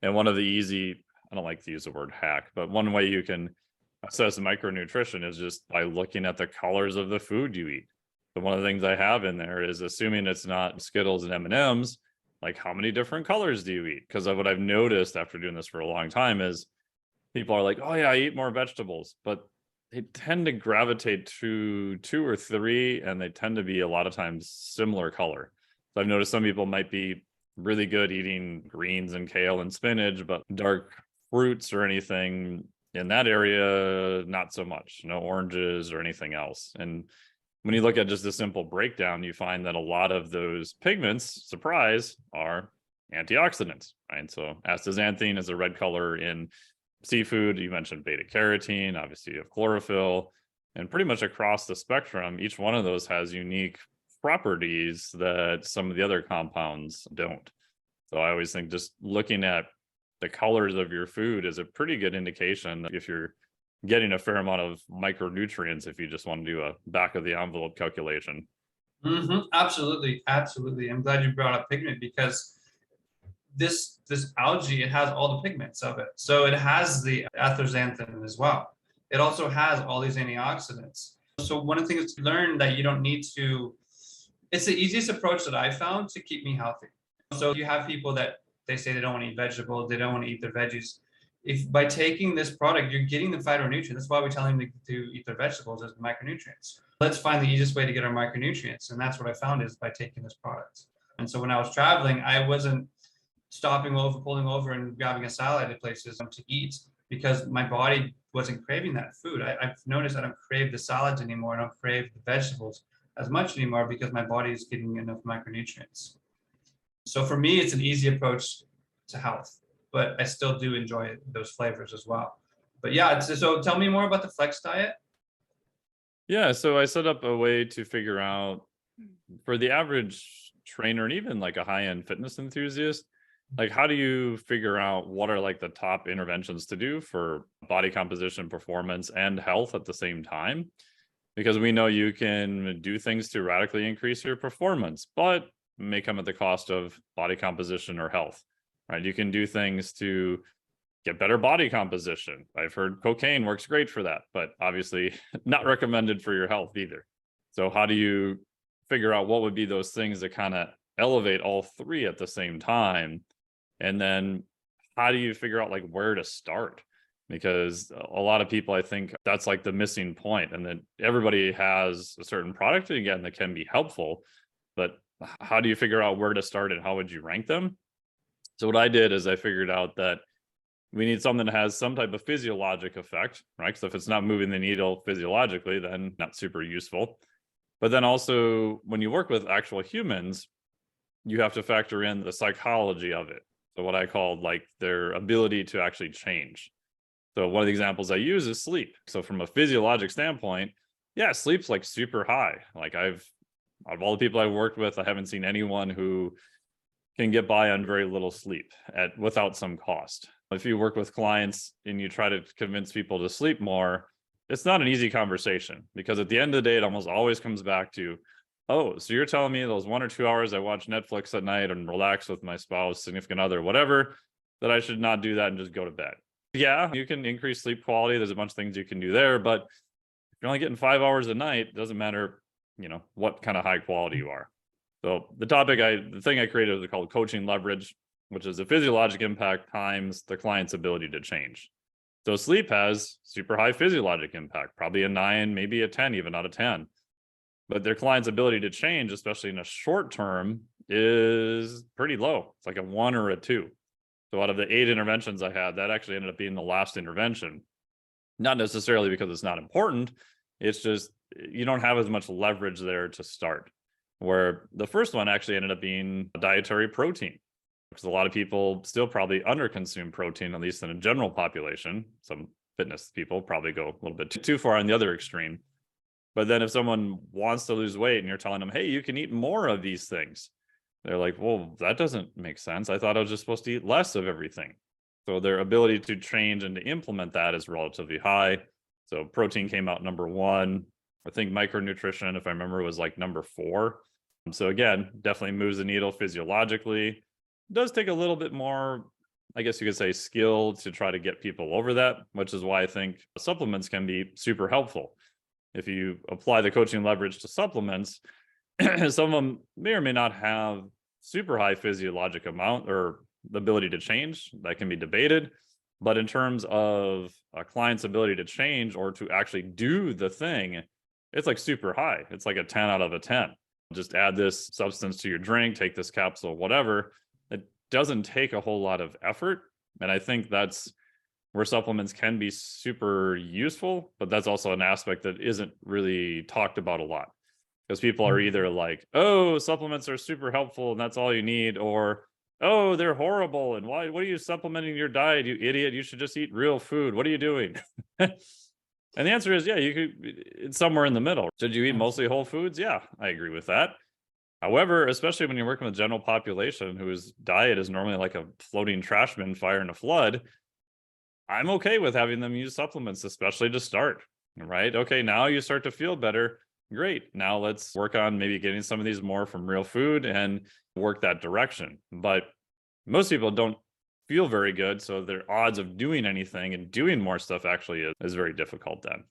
[SPEAKER 1] And one of the easy, I don't like to use the word hack, but one way you can assess micronutrition is just by looking at the colors of the food you eat. So one of the things I have in there is, assuming it's not Skittles and M&Ms, like, how many different colors do you eat? Because of what I've noticed after doing this for a long time is people are like, oh yeah, I eat more vegetables, but they tend to gravitate to 2 or 3, and they tend to be a lot of times similar color. So I've noticed some people might be really good eating greens and kale and spinach, but dark fruits or anything in that area, not so much, no oranges or anything else. And when you look at just a simple breakdown, you find that a lot of those pigments, surprise, are antioxidants, right? So astaxanthin is a red color in seafood. You mentioned beta carotene, obviously you have chlorophyll, and pretty much across the spectrum, each one of those has unique properties that some of the other compounds don't. So I always think just looking at the colors of your food is a pretty good indication if you're getting a fair amount of micronutrients, if you just want to do a back of the envelope calculation.
[SPEAKER 2] Absolutely. I'm glad you brought up pigment, because this algae, it has all the pigments of it. So it has the astaxanthin as well. It also has all these antioxidants. So one of the things to learn that you don't need to, it's the easiest approach that I found to keep me healthy. So you have people that they say they don't want to eat vegetables, they don't want to eat their veggies. If by taking this product, you're getting the phytonutrients. That's why we tell them to eat their vegetables, as the micronutrients. Let's find the easiest way to get our micronutrients. And that's what I found, is by taking this product. And so when I was traveling, I wasn't pulling over and grabbing a salad at places to eat, because my body wasn't craving that food. I've noticed I don't crave the salads anymore. I don't crave the vegetables as much anymore because my body is getting enough micronutrients. So for me, it's an easy approach to health, but I still do enjoy those flavors as well. But yeah, so tell me more about the flex diet.
[SPEAKER 1] Yeah, so I set up a way to figure out for the average trainer and even like a high-end fitness enthusiast, like how do you figure out what are like the top interventions to do for body composition, performance, and health at the same time? Because we know you can do things to radically increase your performance, but may come at the cost of body composition or health, right? You can do things to get better body composition. I've heard cocaine works great for that, but obviously not recommended for your health either. So how do you figure out what would be those things that kind of elevate all three at the same time? And then how do you figure out like where to start? Because a lot of people, I think that's like the missing point, and then everybody has a certain product, again, that can be helpful, but how do you figure out where to start and how would you rank them? So what I did is I figured out that we need something that has some type of physiologic effect, right? So if it's not moving the needle physiologically, then not super useful. But then also when you work with actual humans, you have to factor in the psychology of it. So what I called like their ability to actually change. So one of the examples I use is sleep. So from a physiologic standpoint, yeah, sleep's like super high. Like out of all the people I've worked with, I haven't seen anyone who can get by on very little sleep without some cost. If you work with clients and you try to convince people to sleep more, it's not an easy conversation, because at the end of the day, it almost always comes back to, oh, so you're telling me those 1 or 2 hours I watch Netflix at night and relax with my spouse, significant other, whatever, that I should not do that and just go to bed. Yeah, you can increase sleep quality. There's a bunch of things you can do there, but if you're only getting 5 hours a night, it doesn't matter, what kind of high quality you are. So the thing I created was called coaching leverage, which is the physiologic impact times the client's ability to change. So sleep has super high physiologic impact, probably a 9, maybe a 10, even out of 10. But their client's ability to change, especially in a short term, is pretty low. It's like a 1 or a 2. So out of the 8 interventions I had, that actually ended up being the last intervention. Not necessarily because it's not important. It's just you don't have as much leverage there to start. Where the first one actually ended up being dietary protein, because a lot of people still probably underconsume protein, at least in a general population. Some fitness people probably go a little bit too far on the other extreme. But then if someone wants to lose weight and you're telling them, hey, you can eat more of these things, they're like, well, that doesn't make sense. I thought I was just supposed to eat less of everything. So their ability to change and to implement that is relatively high. So protein came out number 1. I think micronutrition, if I remember, was like number 4. So again, definitely moves the needle physiologically. It does take a little bit more, I guess you could say, skill to try to get people over that, which is why I think supplements can be super helpful. If you apply the coaching leverage to supplements, some of them may or may not have super high physiologic amount or the ability to change. That can be debated. But in terms of a client's ability to change or to actually do the thing, it's like super high. It's like a 10 out of a 10. Just add this substance to your drink, take this capsule, whatever. It doesn't take a whole lot of effort. And I think that's where supplements can be super useful, but that's also an aspect that isn't really talked about a lot. Because people are either like, oh, supplements are super helpful and that's all you need, or, oh, they're horrible. And what are you supplementing your diet, you idiot? You should just eat real food. What are you doing? And the answer is, yeah, it's somewhere in the middle. Should you eat mostly whole foods? Yeah, I agree with that. However, especially when you're working with general population whose diet is normally like a floating trash bin fire in a flood, I'm okay with having them use supplements, especially to start, right? Okay, now you start to feel better. Great. Now let's work on maybe getting some of these more from real food and work that direction. But most people don't feel very good. So their odds of doing anything and doing more stuff actually is very difficult then.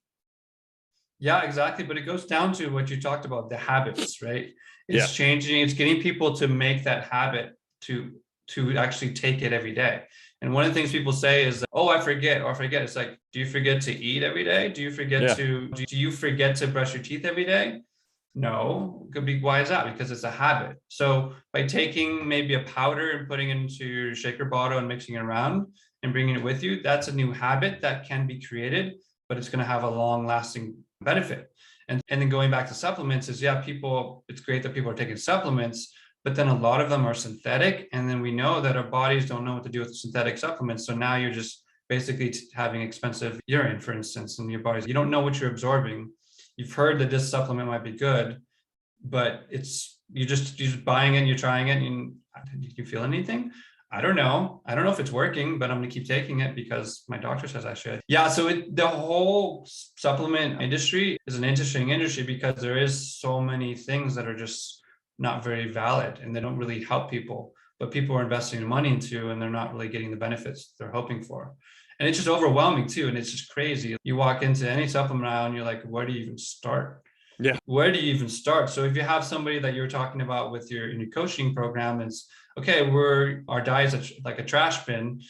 [SPEAKER 2] Yeah, exactly. But it goes down to what you talked about, the habits, right? It's
[SPEAKER 1] Yeah.
[SPEAKER 2] changing, it's getting people to make that habit to actually take it every day. And one of the things people say is, oh, I forget, or I forget. It's like, do you forget to eat every day? Do you forget
[SPEAKER 1] Yeah.
[SPEAKER 2] do you forget to brush your teeth every day? No. Could be, why is that? Because it's a habit. So by taking maybe a powder and putting it into your shaker bottle and mixing it around, and bringing it with you, that's a new habit that can be created, but it's going to have a long lasting benefit. And then going back to supplements is, yeah, people, it's great that people are taking supplements, but then a lot of them are synthetic. And then we know that our bodies don't know what to do with synthetic supplements. So now you're just basically having expensive urine, for instance, in your body. You don't know what you're absorbing. You've heard that this supplement might be good, but you're just buying it and you're trying it. And did you feel anything? I don't know. I don't know if it's working, but I'm going to keep taking it because my doctor says I should. Yeah. So the whole supplement industry is an interesting industry because there is so many things that are just not very valid and they don't really help people, but people are investing money into, and they're not really getting the benefits they're hoping for. And it's just overwhelming too. And it's just crazy. You walk into any supplement aisle and you're like, where do you even start?
[SPEAKER 1] Yeah.
[SPEAKER 2] Where do you even start? So if you have somebody that you're talking about with your coaching program, it's okay, our diet's like a trash bin,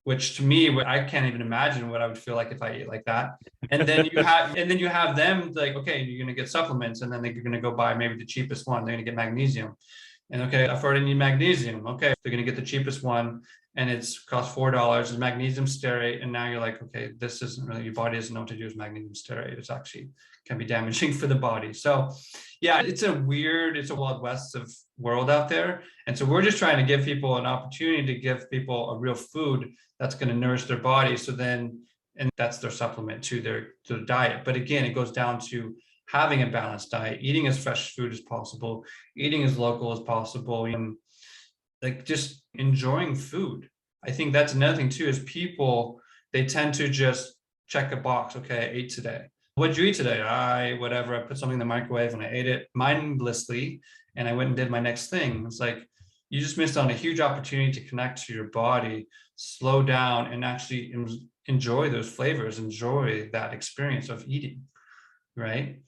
[SPEAKER 2] which to me, I can't even imagine what I would feel like if I ate like that. And then you have them like, okay, you're going to get supplements, and then they're going to go buy maybe the cheapest one. They're going to get magnesium. And okay, I've already need magnesium. Okay, they're going to get the cheapest one, and it's cost $4. It's magnesium stearate. And now you're like, okay, this isn't really, your body doesn't know what to do with magnesium stearate. It's actually can be damaging for the body. So yeah, it's a wild west of world out there. And so we're just trying to give people an opportunity to give people a real food that's going to nourish their body. So then, and that's their supplement to their diet. But again, it goes down to having a balanced diet, eating as fresh food as possible, eating as local as possible, and like just enjoying food. I think that's another thing too, is people, they tend to just check a box. Okay, I ate today. What'd you eat today? I put something in the microwave and I ate it mindlessly, and I went and did my next thing. It's like, you just missed on a huge opportunity to connect to your body, slow down, and actually enjoy those flavors, enjoy that experience of eating, right?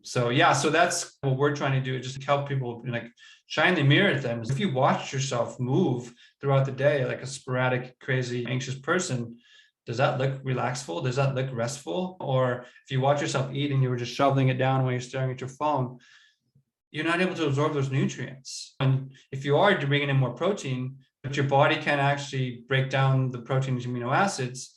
[SPEAKER 2] So yeah, so that's what we're trying to do, just help people, like shine the mirror at them. If you watch yourself move throughout the day like a sporadic, crazy, anxious person, does that look relaxful? Does that look restful? Or if you watch yourself eat and you were just shoveling it down while you're staring at your phone, you're not able to absorb those nutrients. And if you are bringing in more protein, but your body can't actually break down the protein into amino acids,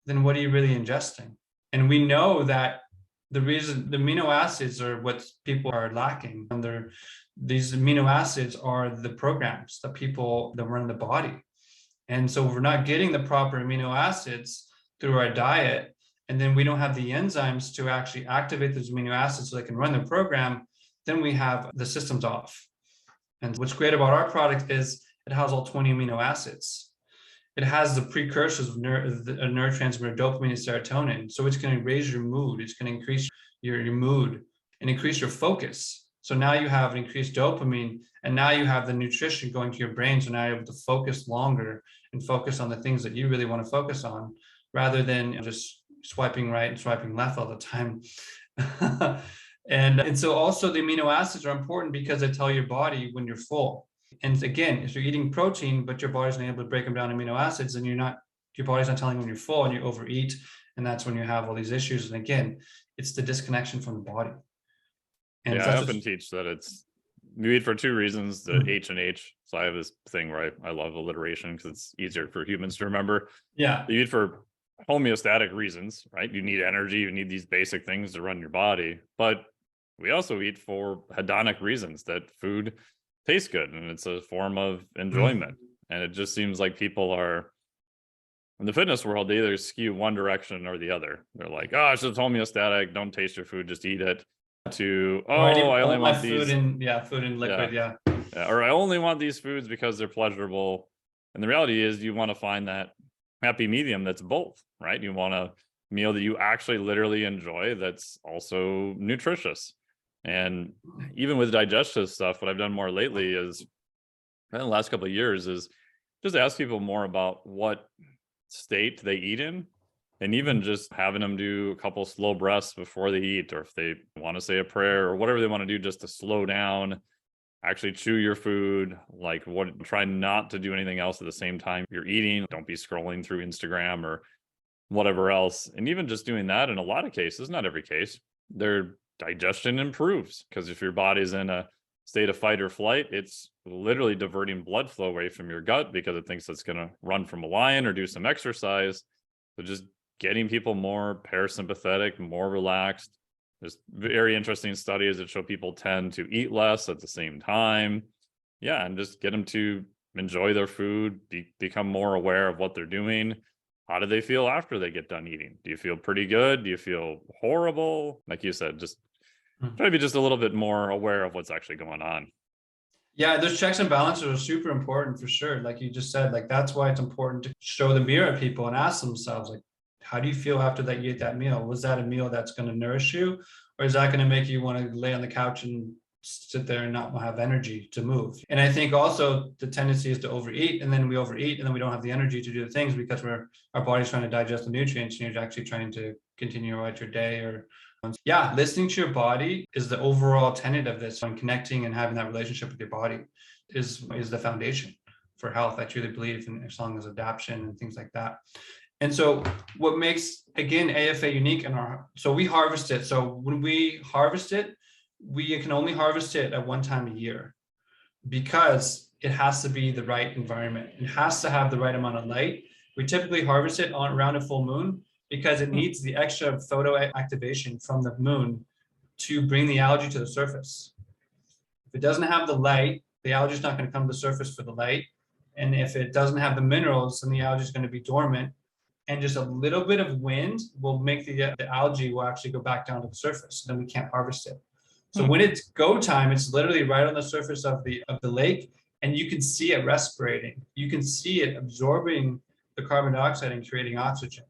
[SPEAKER 2] then what are you really ingesting? And we know that the reason the amino acids are what people are lacking, and these amino acids are the programs that run the body. And so if we're not getting the proper amino acids through our diet, and then we don't have the enzymes to actually activate those amino acids so they can run the program, then we have the systems off. And what's great about our product is it has all 20 amino acids. It has the precursors of neurotransmitter dopamine and serotonin. So it's going to raise your mood. It's going to increase your mood and increase your focus. So now you have increased dopamine, and now you have the nutrition going to your brain. So now you're able to focus longer and focus on the things that you really want to focus on, rather than just swiping right and swiping left all the time. And so also the amino acids are important because they tell your body when you're full. And again, if you're eating protein, but your body's not able to break them down amino acids, then your body's not telling you when you're full, and you overeat. And that's when you have all these issues. And again, it's the disconnection from the body. And
[SPEAKER 1] yeah, I often teach that you eat for two reasons, the H and H. So I have this thing where I love alliteration because it's easier for humans to remember.
[SPEAKER 2] Yeah.
[SPEAKER 1] You eat for homeostatic reasons, right? You need energy, you need these basic things to run your body. But we also eat for hedonic reasons, that food tastes good and it's a form of enjoyment. And it just seems like people are, in the fitness world, they either skew one direction or the other. They're like, oh, it's just homeostatic, don't taste your food, just eat it. To, I only want these
[SPEAKER 2] food and liquid. Yeah.
[SPEAKER 1] Or I only want these foods because they're pleasurable. And the reality is you want to find that happy medium that's both, right? You want a meal that you actually literally enjoy that's also nutritious. And even with digestive stuff, what I've done more lately is, in the last couple of years, is just ask people more about what state they eat in, and even just having them do a couple slow breaths before they eat, or if they want to say a prayer or whatever they want to do, just to slow down, actually chew your food, try not to do anything else at the same time you're eating. Don't be scrolling through Instagram or whatever else. And even just doing that, in a lot of cases, not every case, their digestion improves, because if your body's in a state of fight or flight, it's literally diverting blood flow away from your gut because it thinks it's going to run from a lion or do some exercise. So just getting people more parasympathetic, more relaxed. There's very interesting studies that show people tend to eat less at the same time. Yeah, and just get them to enjoy their food, become more aware of what they're doing. How do they feel after they get done eating? Do you feel pretty good? Do you feel horrible? Like you said, just try to be just a little bit more aware of what's actually going on.
[SPEAKER 2] Yeah, those checks and balances are super important for sure. Like you just said, like that's why it's important to show the mirror at people and ask themselves, like, how do you feel after that you ate that meal? Was that a meal that's going to nourish you, or is that going to make you want to lay on the couch and sit there and not have energy to move? And I think also the tendency is to overeat, and then we overeat, and then we don't have the energy to do the things because our body's trying to digest the nutrients, and you're actually trying to continue about your day. Or yeah, listening to your body is the overall tenet of this, and connecting and having that relationship with your body is the foundation for health. I truly believe in, as long as adaptation and things like that. And so what makes, again, AFA unique so we harvest it. So when we harvest it, we can only harvest it at one time a year because it has to be the right environment. It has to have the right amount of light. We typically harvest it around a full moon because it needs the extra photo activation from the moon to bring the algae to the surface. If it doesn't have the light, the algae is not going to come to the surface for the light. And if it doesn't have the minerals, then the algae is going to be dormant. And just a little bit of wind will make the algae will actually go back down to the surface. Then we can't harvest it. So when it's go time, it's literally right on the surface of the lake, and you can see it respirating. You can see it absorbing the carbon dioxide and creating oxygen.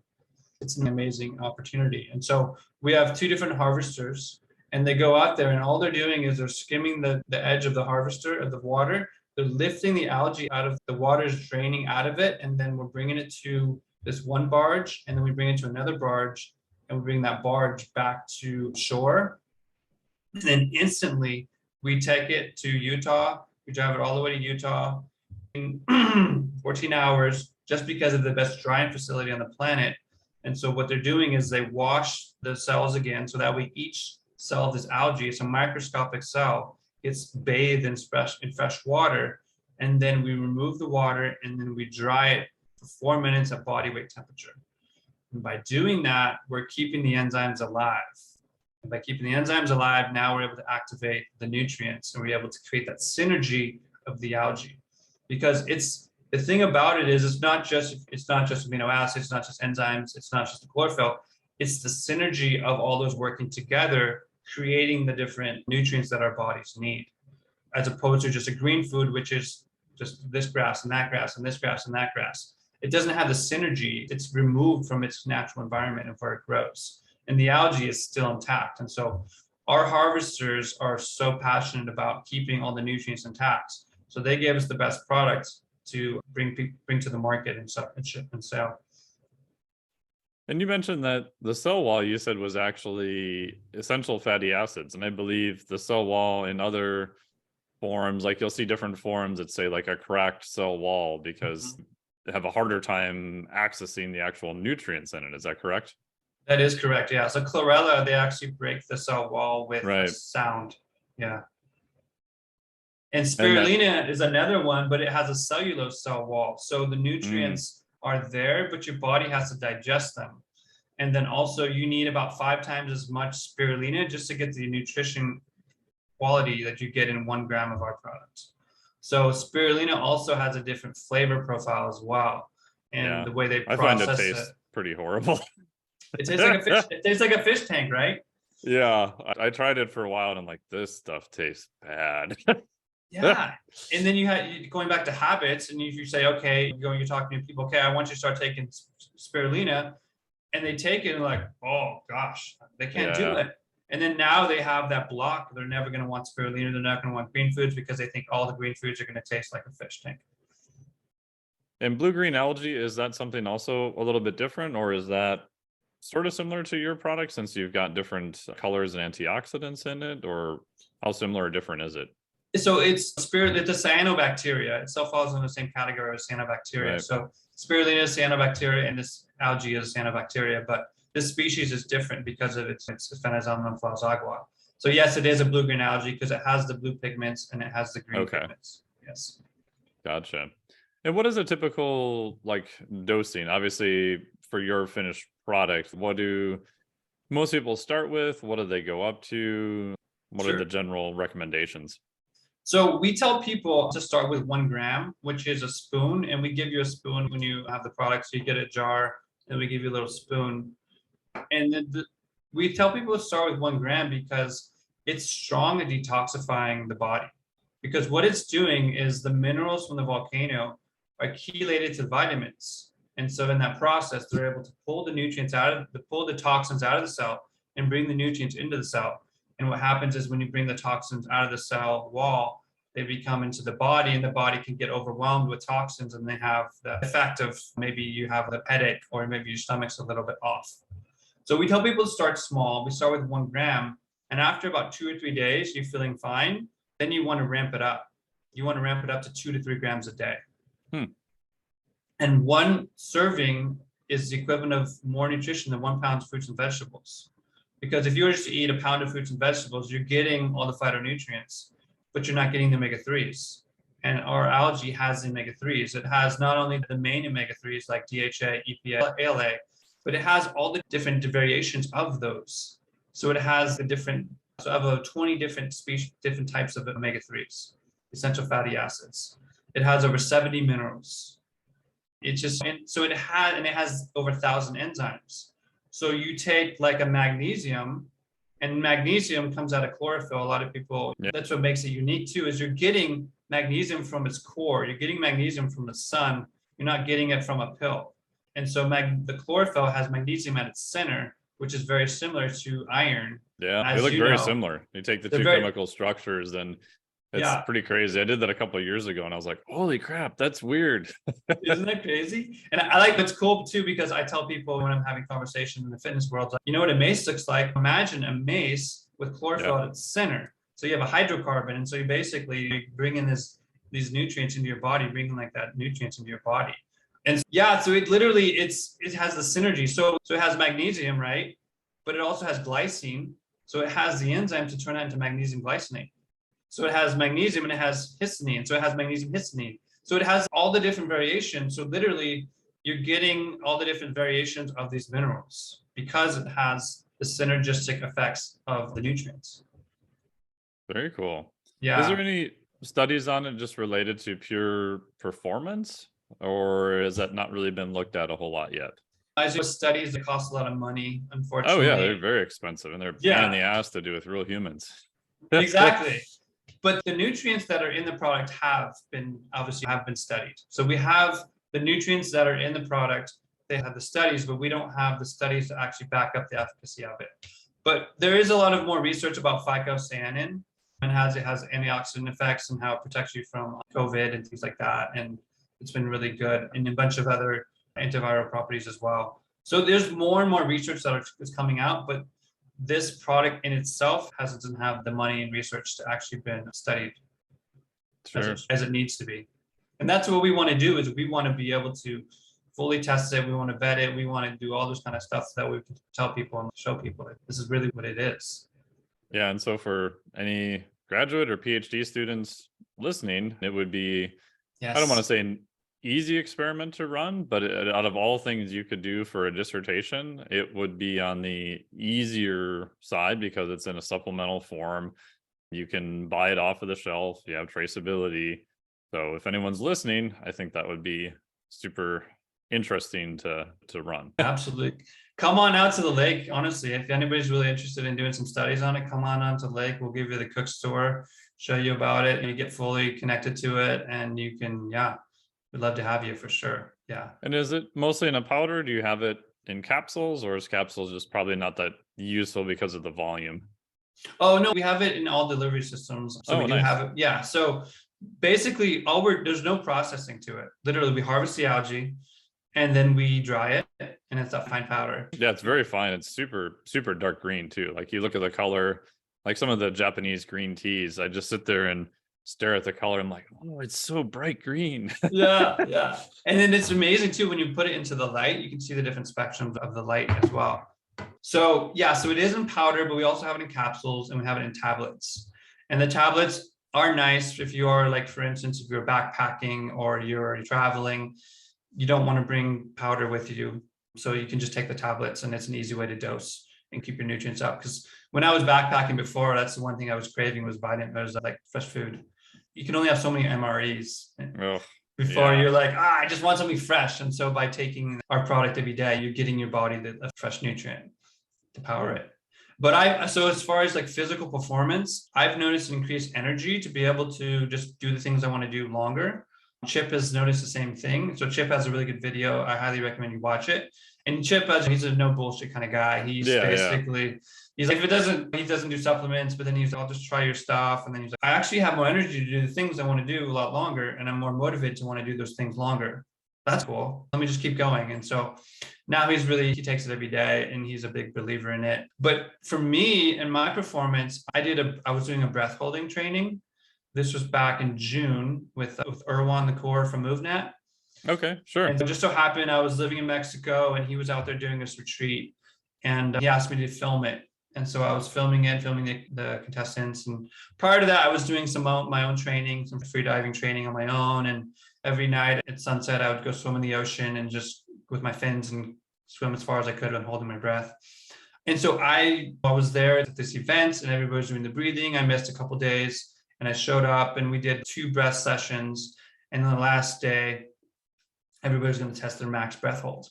[SPEAKER 2] It's an amazing opportunity. And so we have two different harvesters, and they go out there, and all they're doing is they're skimming the edge of the harvester of the water. They're lifting the algae out of the water's draining out of it, and then we're bringing it to this one barge, and then we bring it to another barge, and we bring that barge back to shore. And then instantly we take it to Utah. We drive it all the way to Utah in 14 hours just because of the best drying facility on the planet. And so what they're doing is they wash the cells again. So that way each cell of this algae, it's a microscopic cell, gets bathed in fresh water. And then we remove the water, and then we dry it for 4 minutes at body weight temperature. And by doing that, we're keeping the enzymes alive. And by keeping the enzymes alive, now we're able to activate the nutrients, and we're able to create that synergy of the algae. Because the thing about it is it's not just amino acids, it's not just enzymes, it's not just the chlorophyll, it's the synergy of all those working together, creating the different nutrients that our bodies need, as opposed to just a green food, which is just this grass and that grass and this grass and that grass. It doesn't have the synergy. It's removed from its natural environment and where it grows. And the algae is still intact. And so our harvesters are so passionate about keeping all the nutrients intact. So they gave us the best products to bring to the market and ship and sell.
[SPEAKER 1] And you mentioned that the cell wall you said was actually essential fatty acids. And I believe the cell wall in other forms, like you'll see different forms that say like a cracked cell wall because they have a harder time accessing the actual nutrients in it. Is that correct?
[SPEAKER 2] That is correct. Yeah. So chlorella, they actually break the cell wall with a sound. Yeah. And spirulina is another one, but it has a cellulose cell wall. So the nutrients are there, but your body has to digest them. And then also you need about 5 times as much spirulina just to get the nutrition quality that you get in 1 gram of our product. So spirulina also has a different flavor profile as well. And the way they process
[SPEAKER 1] I find it tastes pretty horrible.
[SPEAKER 2] It tastes like a fish. It tastes like a fish tank, right?
[SPEAKER 1] Yeah. I tried it for a while and I'm like, this stuff tastes bad.
[SPEAKER 2] Yeah. And then you had going back to habits, and you say, okay, you're talking to people, okay, I want you to start taking spirulina, and they take it and like, oh gosh, they can't do it. And then now they have that block. They're never going to want spirulina. They're not going to want green foods because they think all the green foods are going to taste like a fish tank.
[SPEAKER 1] And blue-green algae, is that something also a little bit different, or is that sort of similar to your product since you've got different colors and antioxidants in it, or how similar or different is it?
[SPEAKER 2] So it's a cyanobacteria. It still falls in the same category as cyanobacteria. Right. So spirulina is cyanobacteria, and this algae is cyanobacteria, but this species is different because of its Phenoxyzanum flaus agua. So yes, it is a blue-green algae because it has the blue pigments and it has the green
[SPEAKER 1] Okay.
[SPEAKER 2] pigments. Yes.
[SPEAKER 1] Gotcha. And what is a typical like dosing? Obviously, for your finished product, what do most people start with? What do they go up to? What are the
[SPEAKER 2] Sure.
[SPEAKER 1] general recommendations?
[SPEAKER 2] So we tell people to start with 1 gram, which is a spoon, and we give you a spoon when you have the product. So you get a jar, and we give you a little spoon. And then we tell people to start with 1 gram because it's strong at detoxifying the body. Because what it's doing is the minerals from the volcano are chelated to vitamins. And so in that process, they're able to pull the nutrients pull the toxins out of the cell and bring the nutrients into the cell. And what happens is when you bring the toxins out of the cell wall, they become into the body, and the body can get overwhelmed with toxins, and they have the effect of maybe you have a headache or maybe your stomach's a little bit off. So we tell people to start small. We start with 1 gram, and after about 2 or 3 days, you're feeling fine. Then you want to ramp it up. You want to ramp it up to 2 to 3 grams a day. And 1 serving is the equivalent of more nutrition than 1 pound of fruits and vegetables. Because if you were just to eat a pound of fruits and vegetables, you're getting all the phytonutrients, but you're not getting the omega-3s. And our algae has the omega-3s. It has not only the main omega-3s like DHA, EPA, ALA, but it has all the different variations of those. So it has of 20 different species, different types of omega-3s, essential fatty acids. It has over 70 minerals. It has over 1,000 enzymes. So you take like a magnesium, and magnesium comes out of chlorophyll. A lot of people, that's what makes it unique too, is you're getting magnesium from its core. You're getting magnesium from the sun. You're not getting it from a pill. And so the chlorophyll has magnesium at its center, which is very similar to iron.
[SPEAKER 1] Yeah, they look very similar. You take the two chemical structures, and it's pretty crazy. I did that a couple of years ago, and I was like, holy crap, that's weird.
[SPEAKER 2] Isn't that crazy? And I like it's cool too, because I tell people when I'm having conversations in the fitness world, like, you know what a mace looks like? Imagine a mace with chlorophyll at its center. So you have a hydrocarbon, and so you basically bring in these nutrients into your body, bringing like that nutrients into your body. And so it literally it has the synergy. So it has magnesium, right? But it also has glycine. So it has the enzyme to turn that into magnesium glycinate. So it has magnesium and it has histamine. So it has magnesium histamine. So it has all the different variations. So literally you're getting all the different variations of these minerals because it has the synergistic effects of the nutrients.
[SPEAKER 1] Very cool.
[SPEAKER 2] Yeah.
[SPEAKER 1] Is there any studies on it just related to pure performance, or has that not really been looked at a whole lot yet?
[SPEAKER 2] I do studies that cost a lot of money, unfortunately.
[SPEAKER 1] Oh yeah, they're very expensive, and they're pain in the ass to do with real humans.
[SPEAKER 2] Exactly. But the nutrients that are in the product have been studied. So we have the nutrients that are in the product. They have the studies, but we don't have the studies to actually back up the efficacy of it. But there is a lot of more research about phycocyanin and it has antioxidant effects and how it protects you from COVID and things like that. And it's been really good, and a bunch of other antiviral properties as well. So there's more and more research that is coming out, but this product in itself doesn't have the money and research to actually been studied as it needs to be. And that's what we want to do, is we want to be able to fully test it. We want to vet it. We want to do all this kind of stuff so that we can tell people and show people that this is really what it is.
[SPEAKER 1] Yeah. And so for any graduate or PhD students listening, it would be, I don't want to say an easy experiment to run, but out of all things you could do for a dissertation, it would be on the easier side because it's in a supplemental form. You can buy it off of the shelf. You have traceability. So if anyone's listening, I think that would be super interesting to run.
[SPEAKER 2] Absolutely. Come on out to the lake. Honestly, if anybody's really interested in doing some studies on it, come on out to the lake. We'll give you the Cook's tour, show you about it, and you get fully connected to it. And you can, we'd love to have you for sure. Yeah.
[SPEAKER 1] And is it mostly in a powder? Do you have it in capsules, or is capsules just probably not that useful because of the volume?
[SPEAKER 2] Oh, no, we have it in all delivery systems. So we do have it. Yeah. So basically there's no processing to it. Literally, we harvest the algae and then we dry it, and it's a fine powder.
[SPEAKER 1] Yeah, it's very fine. It's super, super dark green too. Like you look at the color, like some of the Japanese green teas, I just sit there and stare at the color. I'm like, oh, it's so bright green.
[SPEAKER 2] Yeah. And then it's amazing too, when you put it into the light, you can see the different spectrums of the light as well. So yeah, so it is in powder, but we also have it in capsules and we have it in tablets. And the tablets are nice if you are, like, for instance, if you're backpacking or you're traveling, you don't want to bring powder with you. So you can just take the tablets and it's an easy way to dose and keep your nutrients up. Because when I was backpacking before, that's the one thing I was craving was was like fresh food. You can only have so many MREs
[SPEAKER 1] Oh,
[SPEAKER 2] before
[SPEAKER 1] yeah.
[SPEAKER 2] you're like, I just want something fresh. And so by taking our product every day, you're getting your body a fresh nutrient to power it. But so as far as like physical performance, I've noticed increased energy to be able to just do the things I want to do longer. Chip has noticed the same thing. So Chip has a really good video. I highly recommend you watch it. And Chip, he's a no bullshit kind of guy. He's
[SPEAKER 1] Yeah, yeah.
[SPEAKER 2] basically, he's like, if he doesn't do supplements, but then he's like, I'll just try your stuff. And then he's like, I actually have more energy to do the things I want to do a lot longer. And I'm more motivated to want to do those things longer. That's cool. Let me just keep going. And so now he takes it every day and he's a big believer in it. But for me and my performance, I was doing a breath holding training. This was back in June with Erwan, the core from MoveNet.
[SPEAKER 1] Okay, sure.
[SPEAKER 2] And it just so happened I was living in Mexico and he was out there doing this retreat and he asked me to film it. And so I was filming the contestants. And prior to that, I was doing my own training, some free diving training on my own. And every night at sunset, I would go swim in the ocean and just with my fins and swim as far as I could and holding my breath. And so I was there at this event and everybody was doing the breathing. I missed a couple days and I showed up and we did 2 breath sessions. And then the last day, everybody's going to test their max breath hold.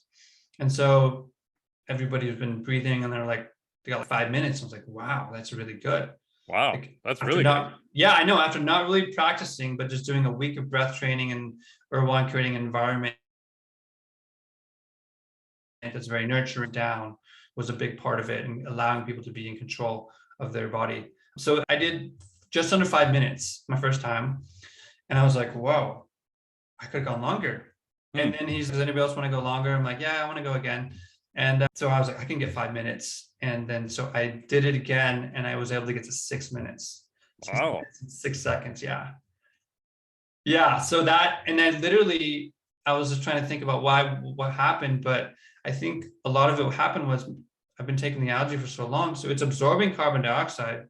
[SPEAKER 2] And so everybody's been breathing and they're like, they got like 5 minutes. I was like, wow, that's really good.
[SPEAKER 1] Wow,
[SPEAKER 2] like,
[SPEAKER 1] that's really good.
[SPEAKER 2] Yeah, I know. After not really practicing, but just doing a week of breath training and Erwan creating an environment that's very nurturing down was a big part of it and allowing people to be in control of their body. So I did just under 5 minutes my first time. And I was like, whoa, I could have gone longer. And then he says, does anybody else want to go longer? I'm like, yeah, I want to go again. And so I was like, I can get 5 minutes. And then so I did it again and I was able to get to 6 minutes.
[SPEAKER 1] Wow.
[SPEAKER 2] 6 seconds. Yeah. Yeah. So that, and then literally I was just trying to think about what happened. But I think a lot of it happened was I've been taking the algae for so long. So it's absorbing carbon dioxide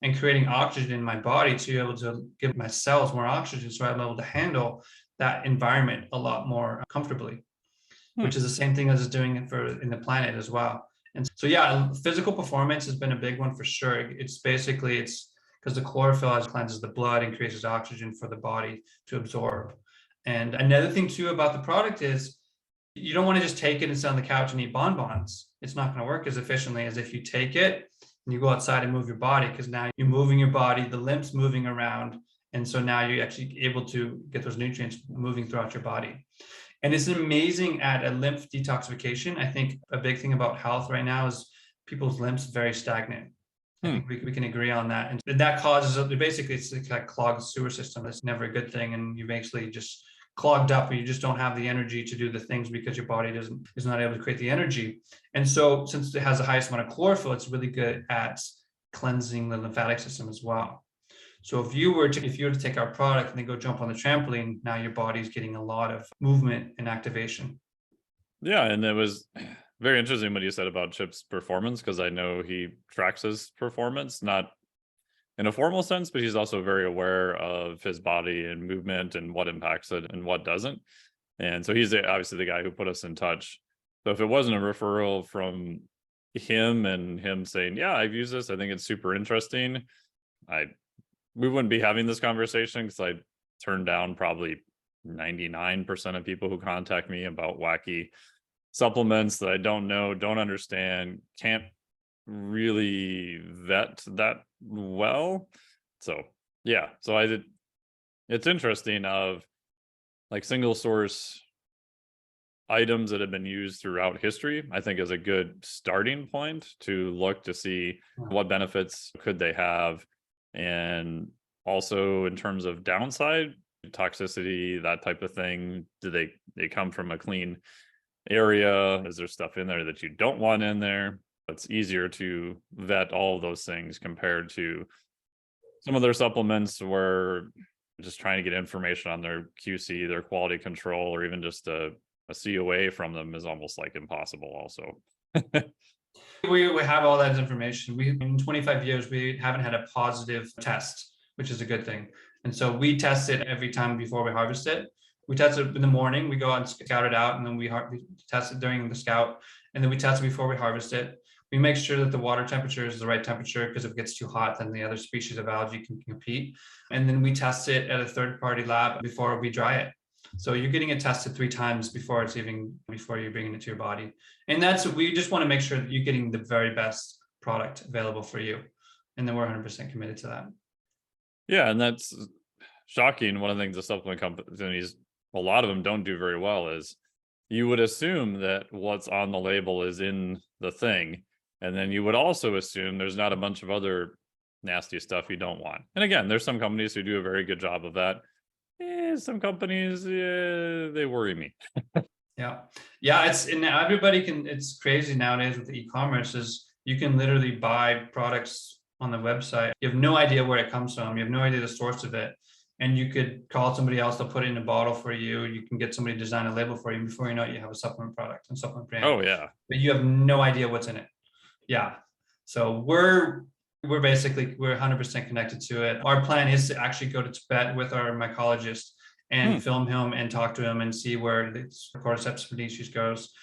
[SPEAKER 2] and creating oxygen in my body to be able to give my cells more oxygen. So I'm able to handle that environment a lot more comfortably, which is the same thing as doing it in the planet as well. And so, yeah, physical performance has been a big one for sure. It's because the chlorophyll cleanses the blood, increases oxygen for the body to absorb. And another thing too about the product is you don't want to just take it and sit on the couch and eat bonbons. It's not going to work as efficiently as if you take it and you go outside and move your body, because now you're moving your body, the lymph's moving around. And so now you're actually able to get those nutrients moving throughout your body. And it's amazing at a lymph detoxification. I think a big thing about health right now is people's lymphs very stagnant. I think we can agree on that. And that causes, basically, it's like a clogged sewer system. That's never a good thing. And you basically just clogged up and you just don't have the energy to do the things because your body is not able to create the energy. And so since it has the highest amount of chlorophyll, it's really good at cleansing the lymphatic system as well. So if you were to take our product and then go jump on the trampoline, now your body's getting a lot of movement and activation.
[SPEAKER 1] Yeah, and it was very interesting what you said about Chip's performance, because I know he tracks his performance, not in a formal sense, but he's also very aware of his body and movement and what impacts it and what doesn't. And so he's obviously the guy who put us in touch. So if it wasn't a referral from him and him saying, yeah, I've used this, I think it's super interesting, we wouldn't be having this conversation, because I turned down probably 99% of people who contact me about wacky supplements that I don't know, don't understand, can't really vet that well. So yeah, it's interesting of like single source items that have been used throughout history, I think is a good starting point to look to see what benefits could they have. And also in terms of downside, toxicity, that type of thing, do they come from a clean area? Is there stuff in there that you don't want in there? It's easier to vet all of those things compared to some of their supplements where just trying to get information on their QC, their quality control, or even just a COA from them is almost like impossible also.
[SPEAKER 2] We have all that information. In 25 years, we haven't had a positive test, which is a good thing. And so we test it every time before we harvest it. We test it in the morning, we go out and scout it out, and then we test it during the scout, and then we test it before we harvest it. We make sure that the water temperature is the right temperature, because if it gets too hot, then the other species of algae can compete. And then we test it at a third-party lab before we dry it. So you're getting it tested 3 times before you're bringing it to your body. And we just want to make sure that you're getting the very best product available for you. And then we're 100% committed to that.
[SPEAKER 1] Yeah, and that's shocking. One of the things the supplement companies, a lot of them don't do very well, is you would assume that what's on the label is in the thing. And then you would also assume there's not a bunch of other nasty stuff you don't want. And again, there's some companies who do a very good job of that. Some companies, they worry me.
[SPEAKER 2] Yeah. It's crazy nowadays with e-commerce, is you can literally buy products on the website. You have no idea where it comes from. You have no idea the source of it. And you could call somebody else, they'll put it in a bottle for you. You can get somebody to design a label for you. Before you know it, you have a supplement product and supplement brand.
[SPEAKER 1] Oh, yeah.
[SPEAKER 2] But you have no idea what's in it. Yeah. So we're 100% connected to it. Our plan is to actually go to Tibet with our mycologist and film him and talk to him and see where the cordyceps species goes.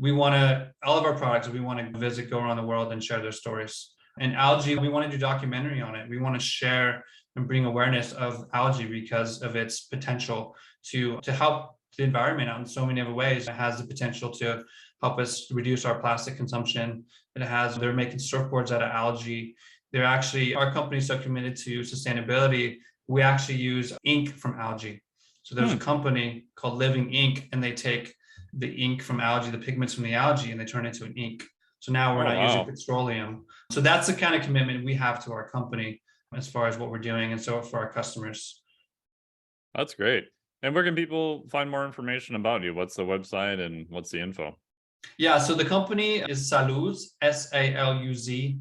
[SPEAKER 2] All of our products, we want to go around the world and share their stories. And algae, we want to do a documentary on it. We want to share and bring awareness of algae because of its potential to help the environment out in so many other ways. It has the potential to help us reduce our plastic consumption. They're making surfboards out of algae. Our company is so committed to sustainability, we actually use ink from algae. So there's a company called Living Ink, and they take the ink from algae, the pigments from the algae, and they turn it into an ink. So now we're not using petroleum. So that's the kind of commitment we have to our company as far as what we're doing, and so for our customers.
[SPEAKER 1] That's great. And where can people find more information about you? What's the website and what's the info?
[SPEAKER 2] Yeah, so the company is Soluz, SALUZ.io,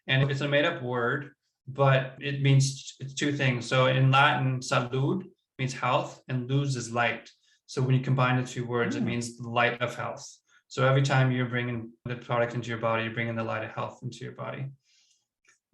[SPEAKER 2] and it's a made-up word, but it's 2 things. So in Latin, salud means health, and luz is light. So when you combine the 2 words, it means the light of health. So every time you're bringing the product into your body, you're bringing the light of health into your body.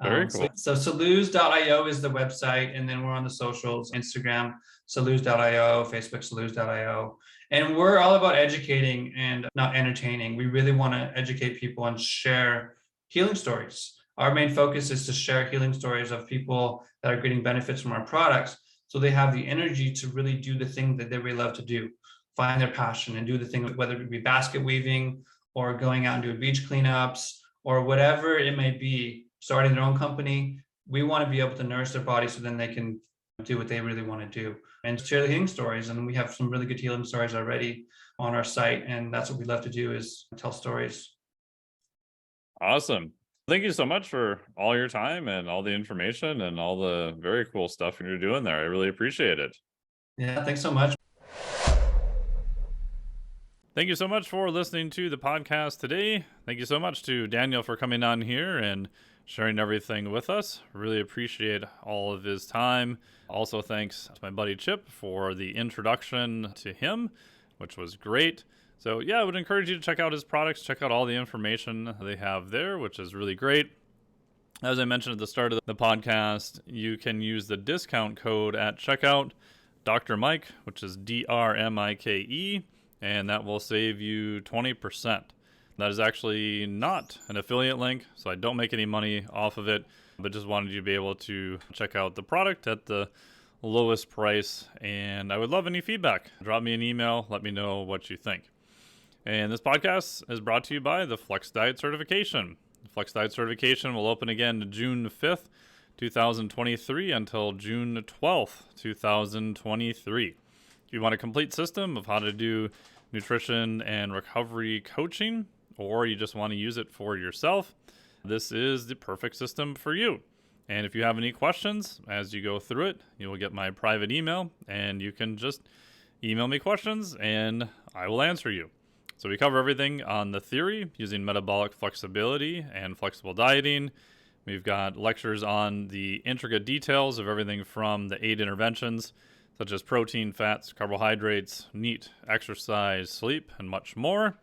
[SPEAKER 1] Very cool.
[SPEAKER 2] So Soluz.io is the website, and then we're on the socials, Instagram, Soluz.io, Facebook, Soluz.io. And we're all about educating and not entertaining. We really want to educate people and share healing stories. Our main focus is to share healing stories of people that are getting benefits from our products, so they have the energy to really do the thing that they really love to do, find their passion and do the thing, whether it be basket weaving or going out and doing beach cleanups or whatever it may be, starting their own company. We want to be able to nourish their body so then they can do what they really want to do and share the healing stories. And we have some really good healing stories already on our site. And that's what we love to do, is tell stories.
[SPEAKER 1] Awesome. Thank you so much for all your time and all the information and all the very cool stuff you're doing there. I really appreciate it.
[SPEAKER 2] Yeah, thanks so much.
[SPEAKER 1] Thank you so much for listening to the podcast today. Thank you so much to Daniel for coming on here and sharing everything with us. Really appreciate all of his time. Also, thanks to my buddy Chip for the introduction to him, which was great. So yeah, I would encourage you to check out his products, check out all the information they have there, which is really great. As I mentioned at the start of the podcast, you can use the discount code at checkout, Dr. Mike, which is DRMIKE, and that will save you 20%. That is actually not an affiliate link, so I don't make any money off of it, but just wanted you to be able to check out the product at the lowest price, and I would love any feedback. Drop me an email, let me know what you think. And this podcast is brought to you by the Flex Diet Certification. The Flex Diet Certification will open again June 5th, 2023 until June 12th, 2023. If you want a complete system of how to do nutrition and recovery coaching, or you just want to use it for yourself, this is the perfect system for you. And if you have any questions as you go through it, you will get my private email, and you can just email me questions and I will answer you. So we cover everything on the theory using metabolic flexibility and flexible dieting. We've got lectures on the intricate details of everything from the 8 interventions, such as protein, fats, carbohydrates, NEAT, exercise, sleep, and much more.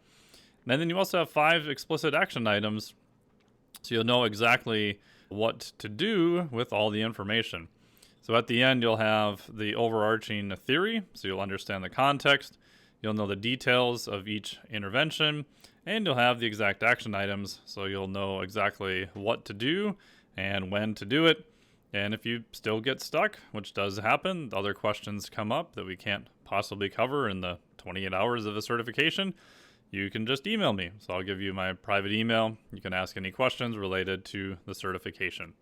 [SPEAKER 1] And then you also have 5 explicit action items, so you'll know exactly what to do with all the information. So at the end, you'll have the overarching theory, so you'll understand the context, you'll know the details of each intervention, and you'll have the exact action items, so you'll know exactly what to do and when to do it. And if you still get stuck, which does happen, other questions come up that we can't possibly cover in the 28 hours of the certification, you can just email me. So I'll give you my private email. You can ask any questions related to the certification.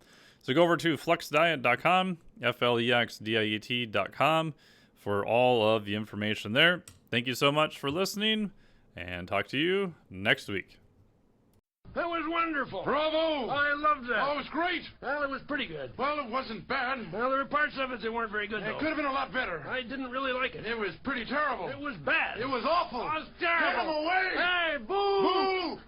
[SPEAKER 1] So go over to flexdiet.com, flexdiet.com, for all of the information there. Thank you so much for listening, and talk to you next week.
[SPEAKER 3] That was wonderful.
[SPEAKER 4] Bravo!
[SPEAKER 3] I loved that.
[SPEAKER 4] Oh, it was great.
[SPEAKER 3] Well, it was pretty good.
[SPEAKER 4] Well, it wasn't bad.
[SPEAKER 3] Well, there were parts of it that weren't very good,
[SPEAKER 4] It
[SPEAKER 3] though.
[SPEAKER 4] could have been a lot better.
[SPEAKER 3] I didn't really like it.
[SPEAKER 4] It was pretty terrible.
[SPEAKER 3] It was bad.
[SPEAKER 4] It was awful.
[SPEAKER 3] It was terrible.
[SPEAKER 4] Get him away!
[SPEAKER 3] Hey, boo!
[SPEAKER 4] Boo!